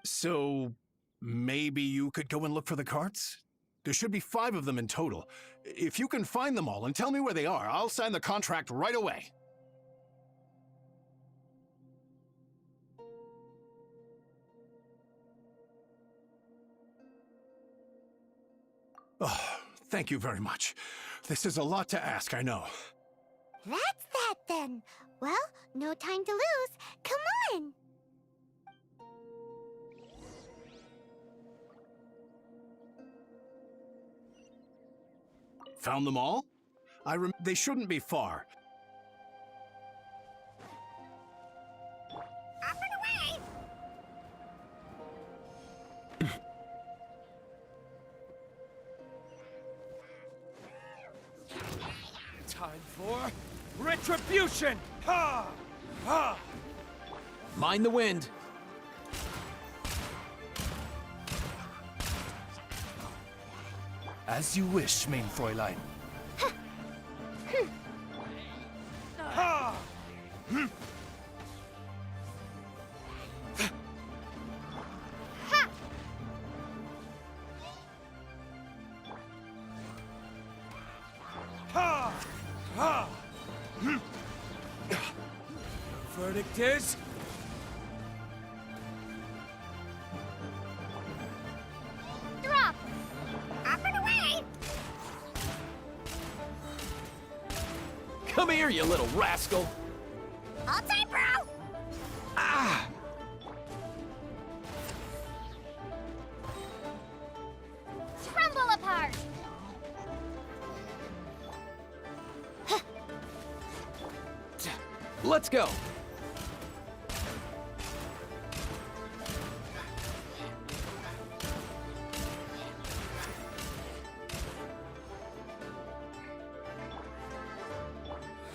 So maybe you could go and look for the carts? There should be 5 of them in total. If you can find them all and tell me where they are, I'll sign the contract right away. Oh, thank you very much. This is a lot to ask, I know. That's that then. Well, no time to lose. Come on! Found them all? They shouldn't be far. Up and away! Time for retribution! Ha! Ha! Mind the wind. As you wish, mein Fräulein. Ha! Ha! Ha! Verdict is... Drop! Up and away! Come here, you little rascal. All time, bro! Ah! Crumble apart! Let's go.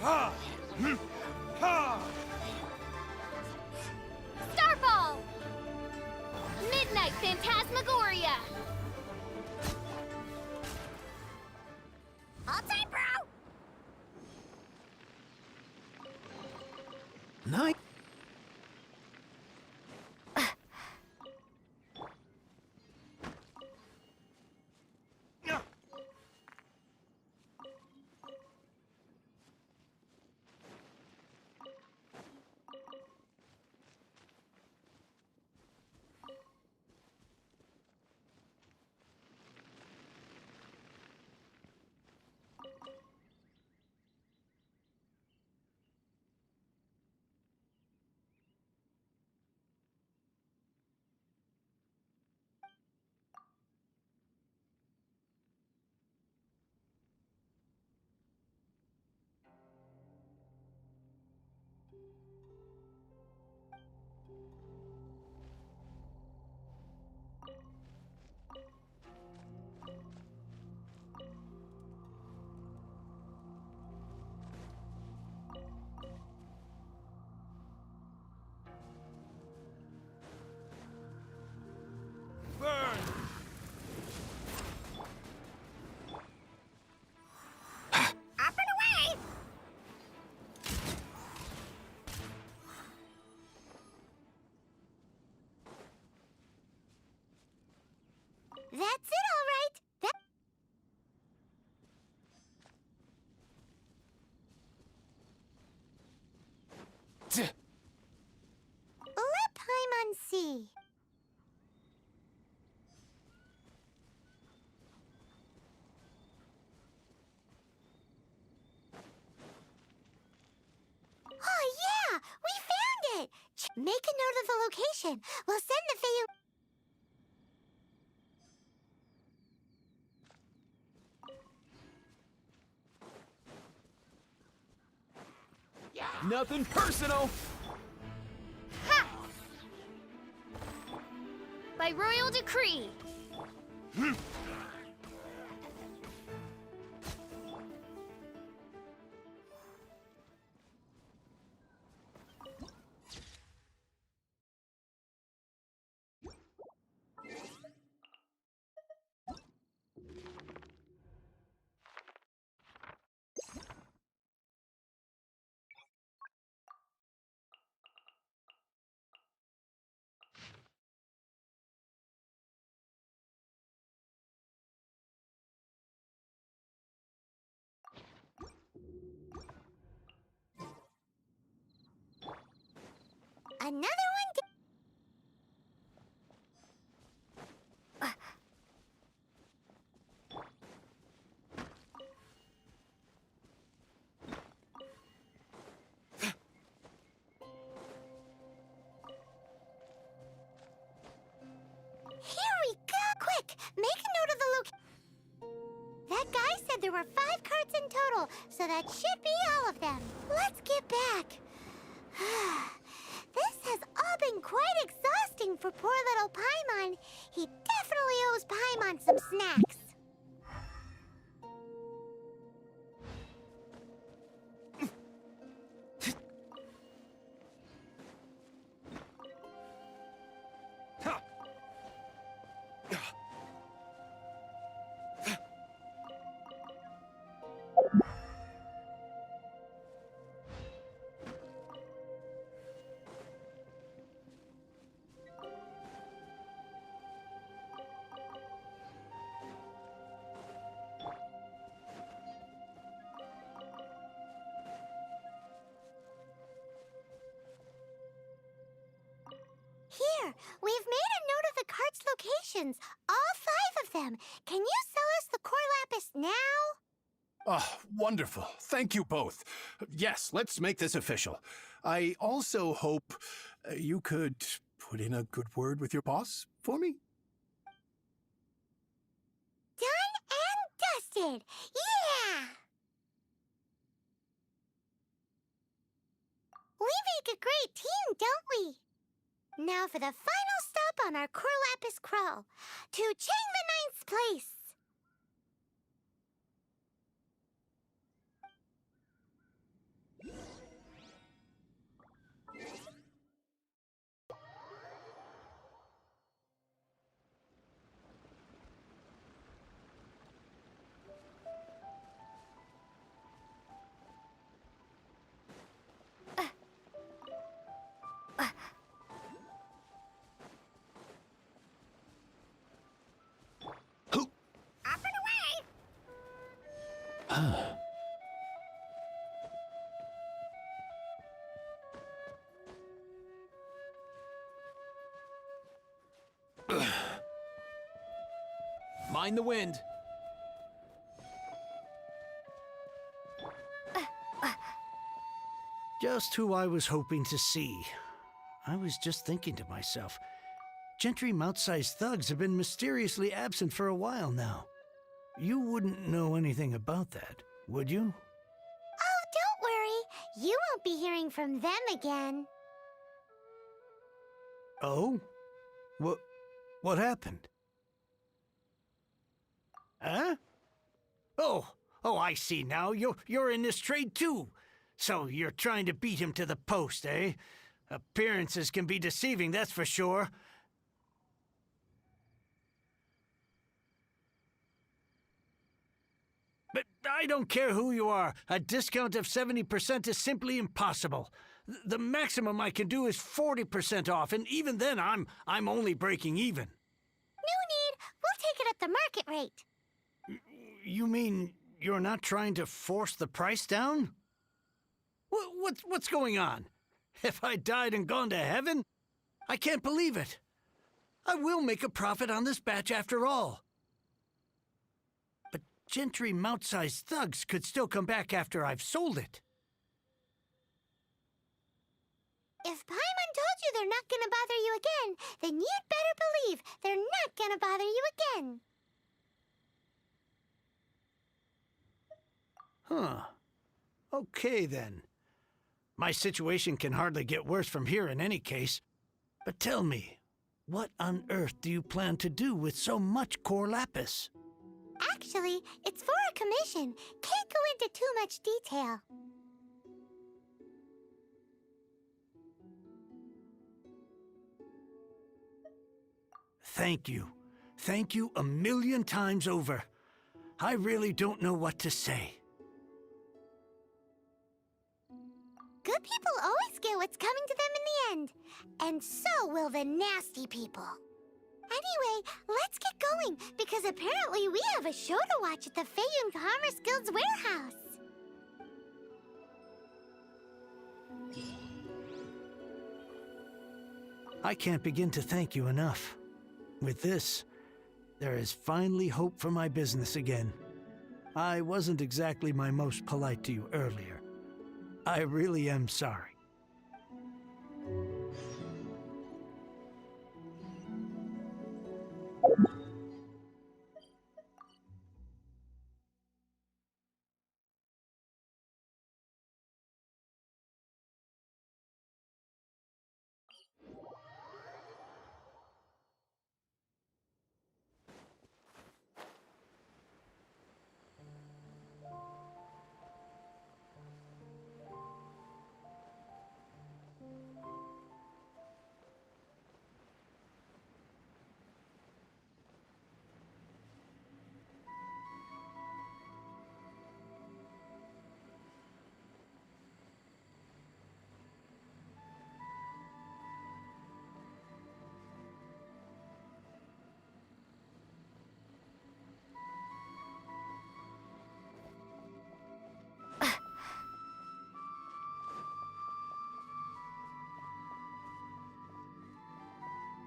Ha! Ha! Starfall! Midnight Phantasmagoria! All time, bro! Night. That's it, all right. Let Paimon see. Oh, yeah! We found it! Make a note of the location. We'll send the Feu... Nothing personal! Ha! By royal decree. Another one. Here we go! Quick, make a note of the location. That guy said there were 5 carts in total, so that should be all of them. Let's get back. This has all been quite exhausting for poor little Paimon. He definitely owes Paimon some snacks. Here, we've made a note of the cart's locations. All 5 of them. Can you sell us the core lapis now? Oh, wonderful. Thank you both. Yes, let's make this official. I also hope you could put in a good word with your boss for me. Done and dusted. Yeah! We make a great team, don't we? Now for the final stop on our core lapis crawl. To Chang the Ninth's place. Mind the wind. Just who I was hoping to see. I was just thinking to myself, Gentry mount-sized thugs have been mysteriously absent for a while now. You wouldn't know anything about that, would you? Oh, don't worry. You won't be hearing from them again. Oh? What happened? Huh? Oh, I see now. You're in this trade too. So you're trying to beat him to the post, eh? Appearances can be deceiving, that's for sure. But I don't care who you are. A discount of 70% is simply impossible. The maximum I can do is 40% off, and even then I'm only breaking even. No need. We'll take it market rate. You mean you're not trying to force the price down? What's going on? Have I died and gone to heaven? I can't believe it. I will make a profit on this batch after all. But Gentry mount-sized thugs could still come back after I've sold it. If Paimon told you they're not gonna bother you again, then you'd better believe they're not gonna bother you again. Huh. Okay, then. My situation can hardly get worse from here in any case. But tell me, what on earth do you plan to do with so much core lapis? Actually, it's for a commission. Can't go into too much detail. Thank you. Thank you a million times over. I really don't know what to say. Good people always get what's coming to them in the end. And so will the nasty people. Anyway, let's get going, because apparently we have a show to watch at the Feiyun Commerce Guild's warehouse. I can't begin to thank you enough. With this, there is finally hope for my business again. I wasn't exactly my most polite to you earlier. I really am sorry.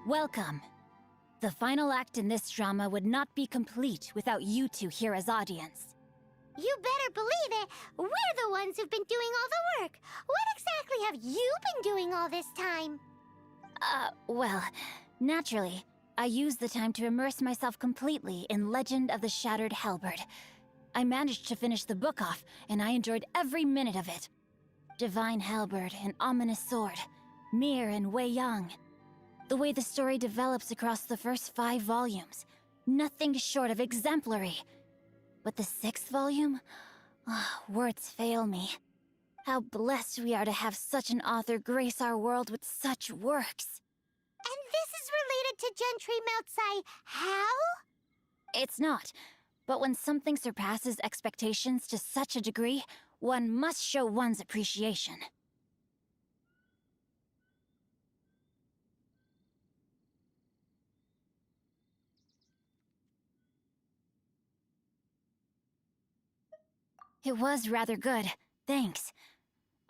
Welcome. The final act in this drama would not be complete without you two here as audience. You better believe it. We're the ones who've been doing all the work. What exactly have you been doing all this time? Well, naturally, I used the time to immerse myself completely in Legend of the Shattered Halberd. I managed to finish the book off, and I enjoyed every minute of it. Divine Halberd, an ominous sword, Mir and Wei Yang. The way the story develops across the first 5 volumes, nothing short of exemplary. But the 6th volume? Words fail me. How blessed we are to have such an author grace our world with such works. And this is related to Gentry Moutsai how? It's not. But when something surpasses expectations to such a degree, one must show one's appreciation. It was rather good, thanks.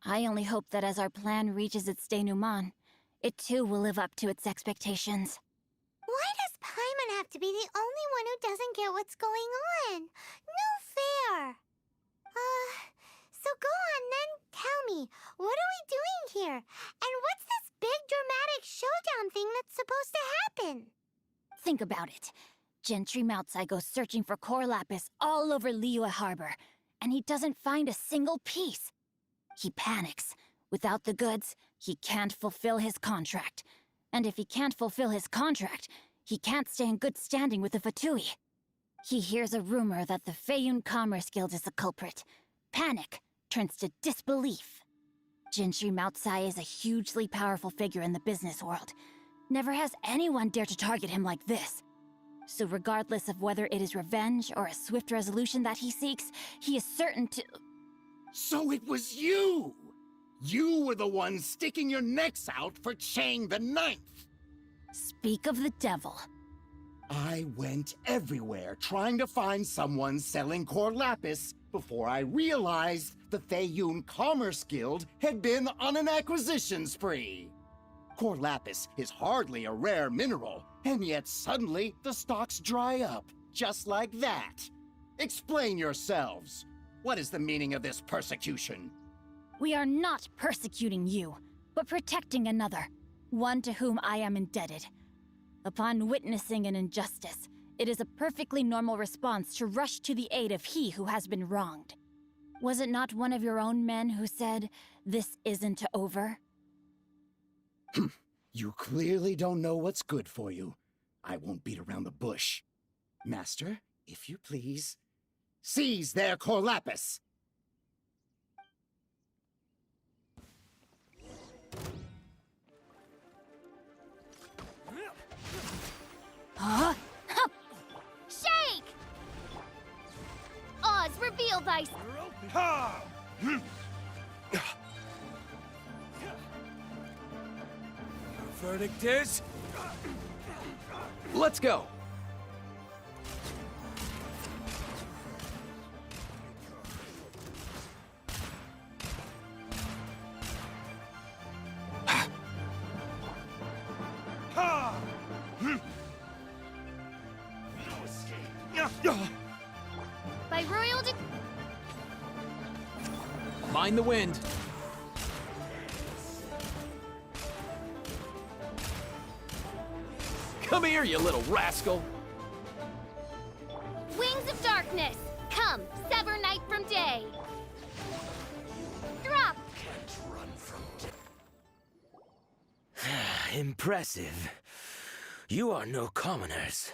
I only hope that as our plan reaches its denouement, it too will live up to its expectations. Why does Paimon have to be the only one who doesn't get what's going on? No fair. So go on then, tell me, what are we doing here? And what's this big dramatic showdown thing that's supposed to happen? Think about it. Gentry Moutsai goes searching for core lapis all over Liyue Harbor, and he doesn't find a single piece. He panics. Without the goods, he can't fulfill his contract. And if he can't fulfill his contract, he can't stay in good standing with the Fatui. He hears a rumor that the Feiyun Commerce Guild is the culprit. Panic turns to disbelief. Gentry Moutsai is a hugely powerful figure in the business world. Never has anyone dared to target him like this. So regardless of whether it is revenge or a swift resolution that he seeks, he is certain to... So it was you! You were the one sticking your necks out for Chang the Ninth! Speak of the devil. I went everywhere trying to find someone selling core lapis before I realized the Feiyun Commerce Guild had been on an acquisition spree. Core lapis is hardly a rare mineral, and yet suddenly the stocks dry up, just like that. Explain yourselves. What is the meaning of this persecution? We are not persecuting you, but protecting another, one to whom I am indebted. Upon witnessing an injustice, it is a perfectly normal response to rush to the aid of he who has been wronged. Was it not one of your own men who said, "This isn't over"? You clearly don't know what's good for you. I won't beat around the bush. Master, if you please, seize their core lapis! Huh? Shake! Oz, reveal thy... Ha! Your verdict is... Let's go. Ha! By royal Mind the wind. Come here, you little rascal. Wings of darkness! Come, sever night from day! Drop! Impressive. You are no commoners.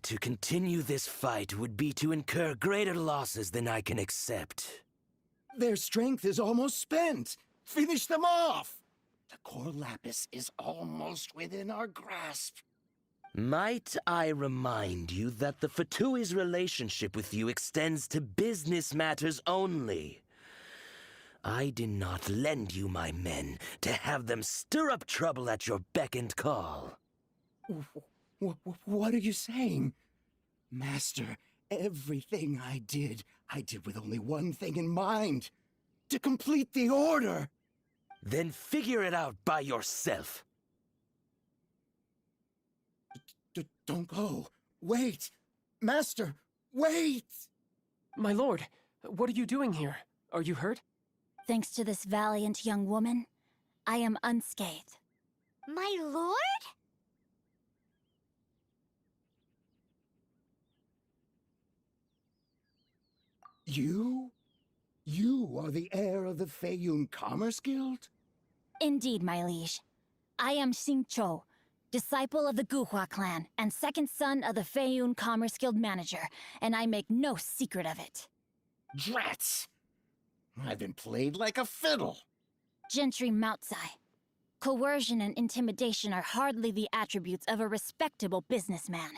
To continue this fight would be to incur greater losses than I can accept. Their strength is almost spent. Finish them off! The core lapis is almost within our grasp. Might I remind you that the Fatui's relationship with you extends to business matters only? I did not lend you my men to have them stir up trouble at your beck and call. What are you saying? Master, everything I did with only one thing in mind. To complete the order. Then figure it out by yourself. Don't go. Wait. Master, wait! My lord, what are you doing here? Are you hurt? Thanks to this valiant young woman, I am unscathed. My lord? You are the heir of the Feiyun Commerce Guild? Indeed, my liege. I am Xingqiu, disciple of the Guhua clan and second son of the Feiyun Commerce Guild manager, and I make no secret of it. Drats! I've been played like a fiddle. Gentry Moutsai. Coercion and intimidation are hardly the attributes of a respectable businessman.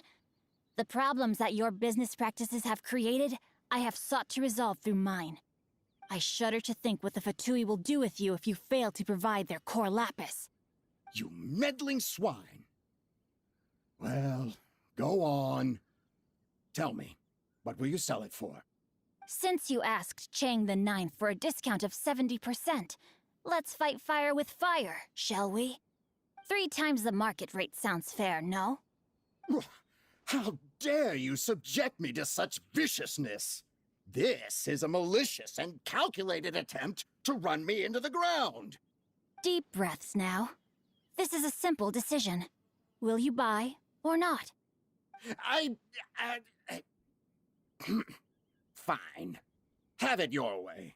The problems that your business practices have created, I have sought to resolve through mine. I shudder to think what the Fatui will do with you if you fail to provide their core lapis. You meddling swine. Well, go on. Tell me, what will you sell it for? Since you asked Chang the Ninth for a discount of 70%, let's fight fire with fire, shall we? 3 times the market rate sounds fair, no? How dare you subject me to such viciousness? This is a malicious and calculated attempt to run me into the ground. Deep breaths now. This is a simple decision. Will you buy or not? Fine. Have it your way.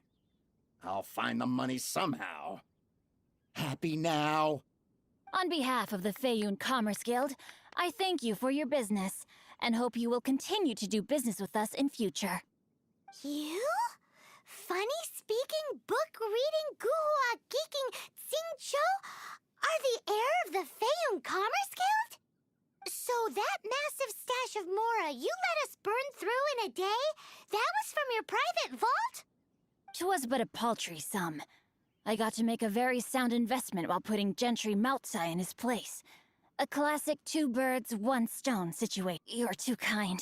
I'll find the money somehow. Happy now? On behalf of the Feiyun Commerce Guild, I thank you for your business, and hope you will continue to do business with us in future. You? Funny-speaking, book-reading, guhua geeking Xingqiu are the heir of the Feiyun Commerce Guild? So that massive stash of Mora you let us burn through in a day, that was from your private vault? 'Twas but a paltry sum. I got to make a very sound investment while putting Gentry Moutsai in his place. A classic two birds, one stone situation. You're too kind.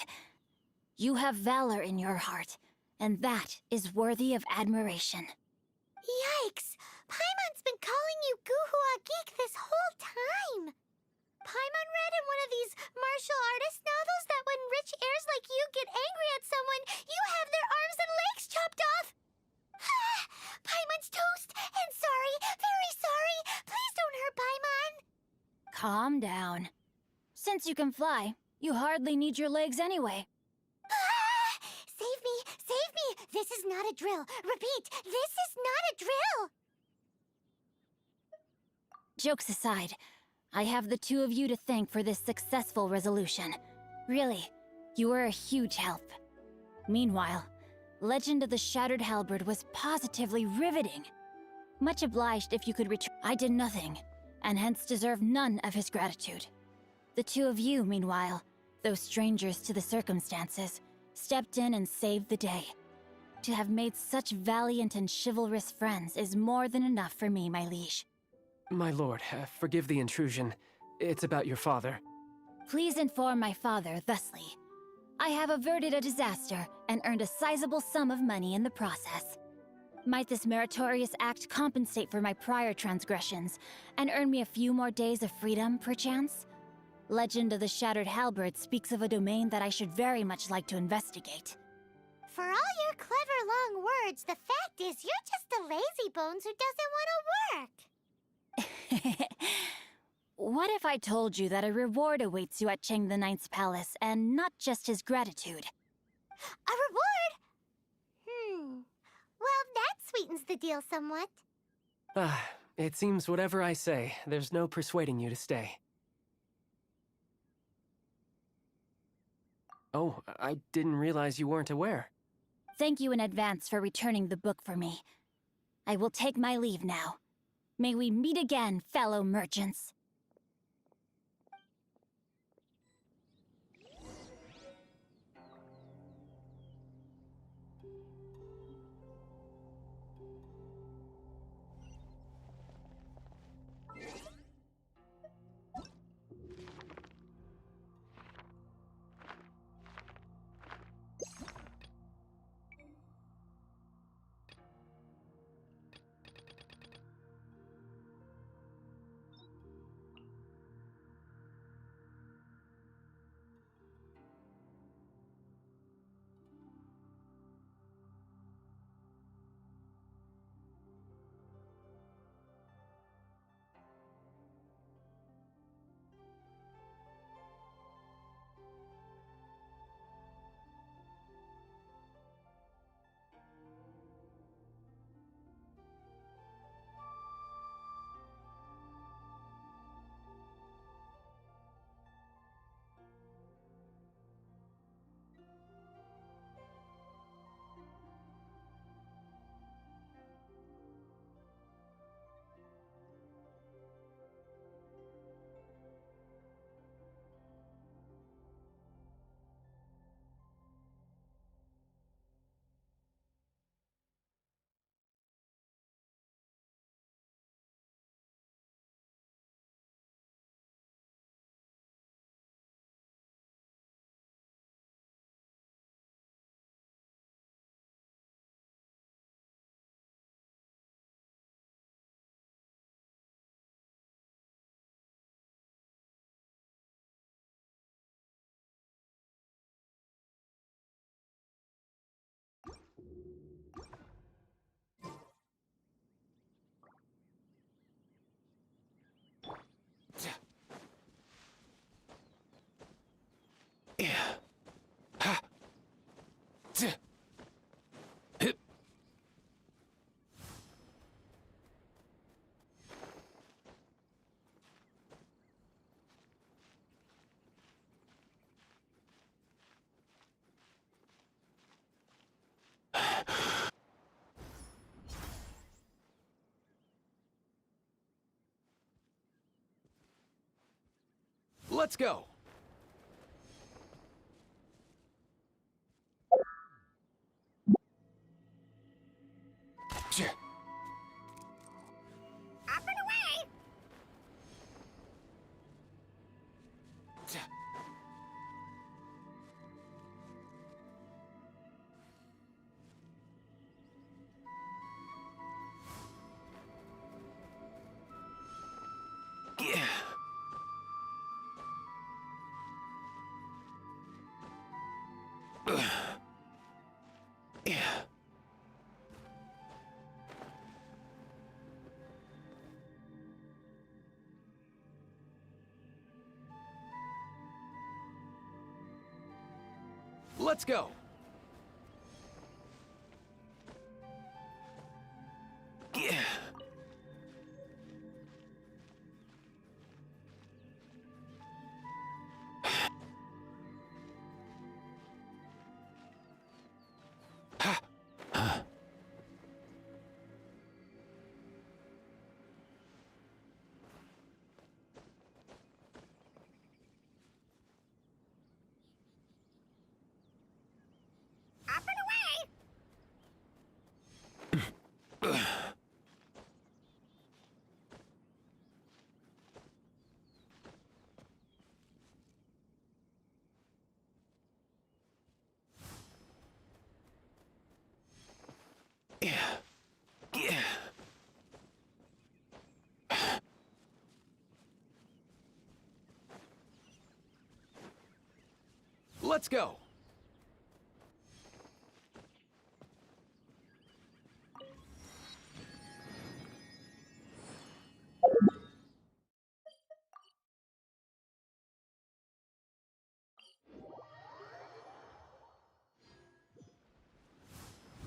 You have valor in your heart, and that is worthy of admiration. Yikes! Paimon's been calling you Guhua Geek this whole time! Paimon read in one of these martial artist novels that when rich heirs like you get angry at someone, you have their arms and legs chopped off! Paimon's toast, and sorry, very sorry! Please don't hurt Paimon! Calm down. Since you can fly, you hardly need your legs anyway. Save me! Save me! This is not a drill! Repeat, this is not a drill! Jokes aside, I have the two of you to thank for this successful resolution. Really, you were a huge help. Meanwhile, Legend of the Shattered Halberd was positively riveting. Much obliged if you could return. I did nothing, and hence deserve none of his gratitude. The two of you, meanwhile, though strangers to the circumstances, stepped in and saved the day. To have made such valiant and chivalrous friends is more than enough for me, my liege. My lord, forgive the intrusion. It's about your father. Please inform my father thusly. I have averted a disaster and earned a sizable sum of money in the process. Might this meritorious act compensate for my prior transgressions and earn me a few more days of freedom, perchance? Legend of the Shattered Halberd speaks of a domain that I should very much like to investigate. For all your clever long words, the fact is you're just a lazy bones who doesn't want to work. What if I told you that a reward awaits you at Cheng the Ninth's palace, and not just his gratitude? A reward? Well, that sweetens the deal somewhat. It seems whatever I say, there's no persuading you to stay. Oh, I didn't realize you weren't aware. Thank you in advance for returning the book for me. I will take my leave now. May we meet again, fellow merchants. Let's go! Up and away! Let's go. Let's go.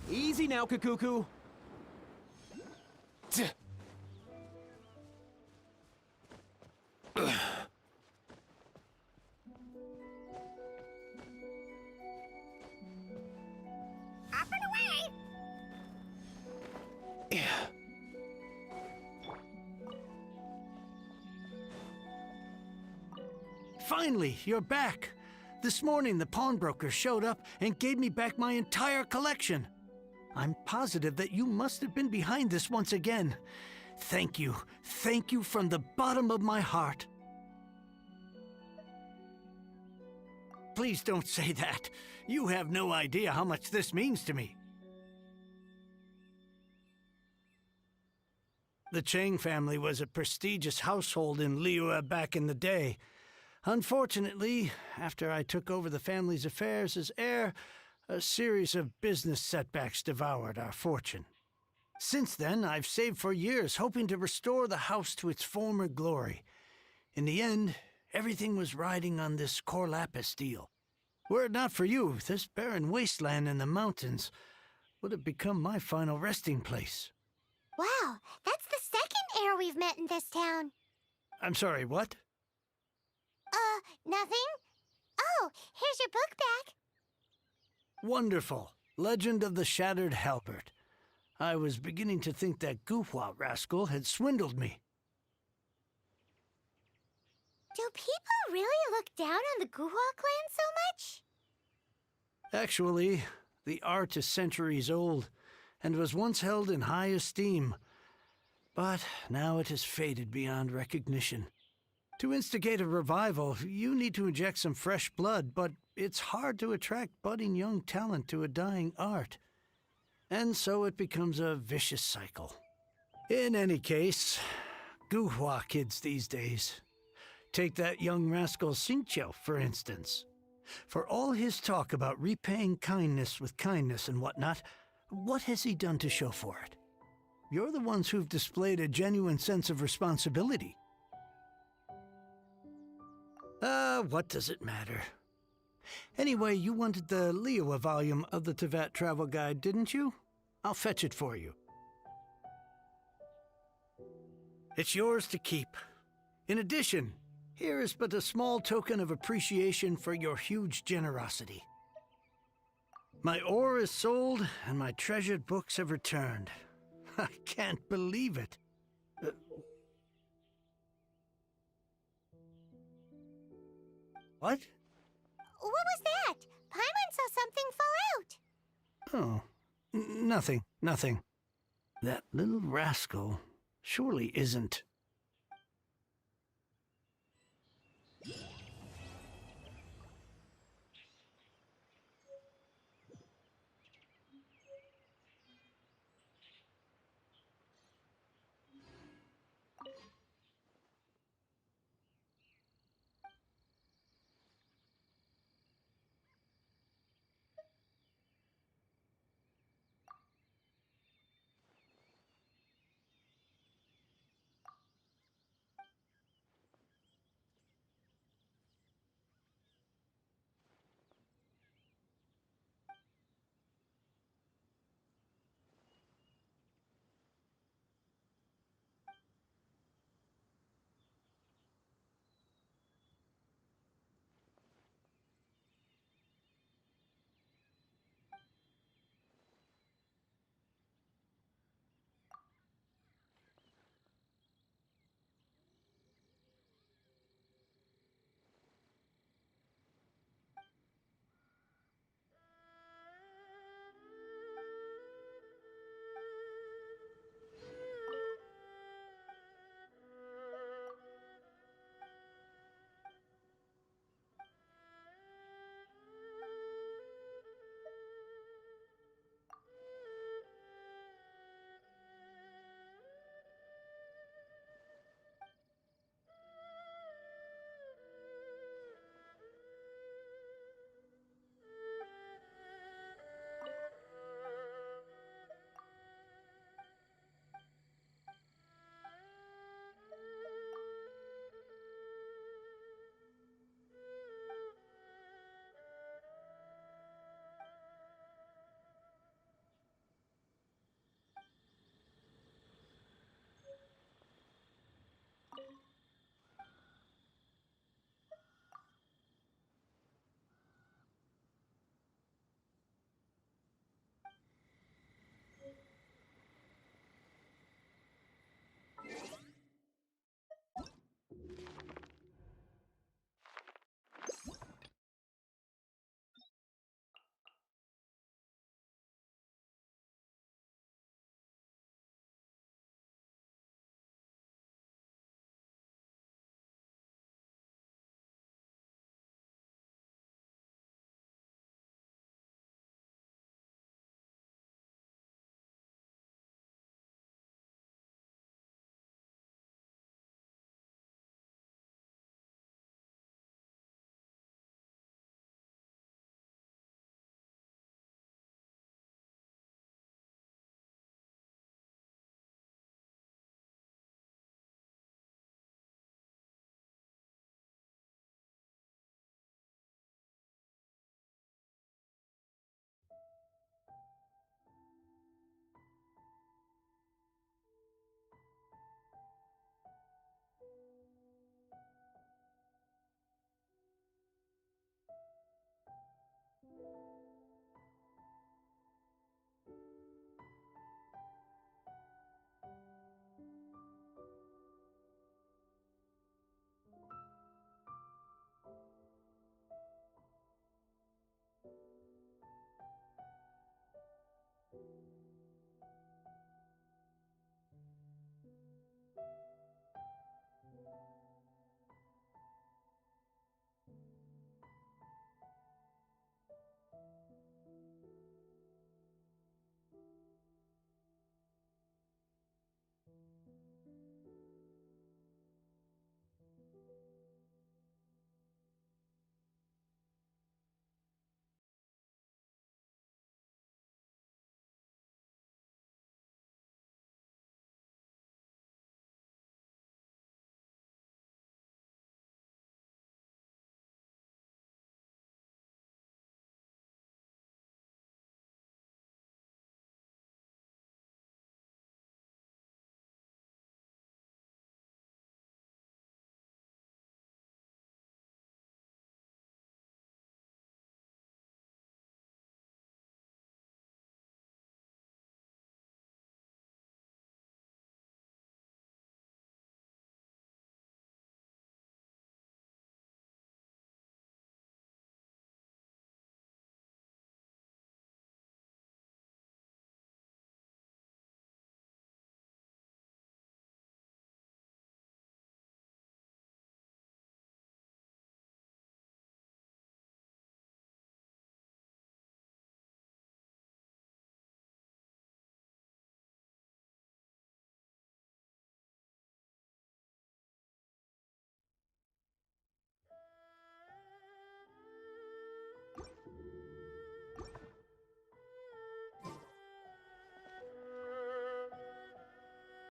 Easy now, Kakuku. Finally, you're back. This morning, the pawnbroker showed up and gave me back my entire collection. I'm positive that you must have been behind this once again. Thank you. Thank you from the bottom of my heart. Please don't say that. You have no idea how much this means to me. The Chang family was a prestigious household in Liyue back in the day. Unfortunately, after I took over the family's affairs as heir, a series of business setbacks devoured our fortune. Since then, I've saved for years, hoping to restore the house to its former glory. In the end, everything was riding on this core lapis deal. Were it not for you, this barren wasteland in the mountains would have become my final resting place. Wow, that's the second heir we've met in this town. I'm sorry, what? Nothing? Oh, here's your book back. Wonderful. Legend of the Shattered Halberd. I was beginning to think that Guhua rascal had swindled me. Do people really look down on the Guhua clan so much? Actually, the art is centuries old, and was once held in high esteem. But now it has faded beyond recognition. To instigate a revival, you need to inject some fresh blood, but it's hard to attract budding young talent to a dying art. And so it becomes a vicious cycle. In any case, Guhua kids these days. Take that young rascal Xingqiu, for instance. For all his talk about repaying kindness with kindness and whatnot, what has he done to show for it? You're the ones who've displayed a genuine sense of responsibility. What does it matter? Anyway, you wanted the Liyue volume of the Teyvat travel guide, didn't you? I'll fetch it for you. It's yours to keep. In addition, here is but a small token of appreciation for your huge generosity. My ore is sold, and my treasured books have returned. I can't believe it. What? What was that? Paimon saw something fall out. Oh, nothing. That little rascal surely isn't.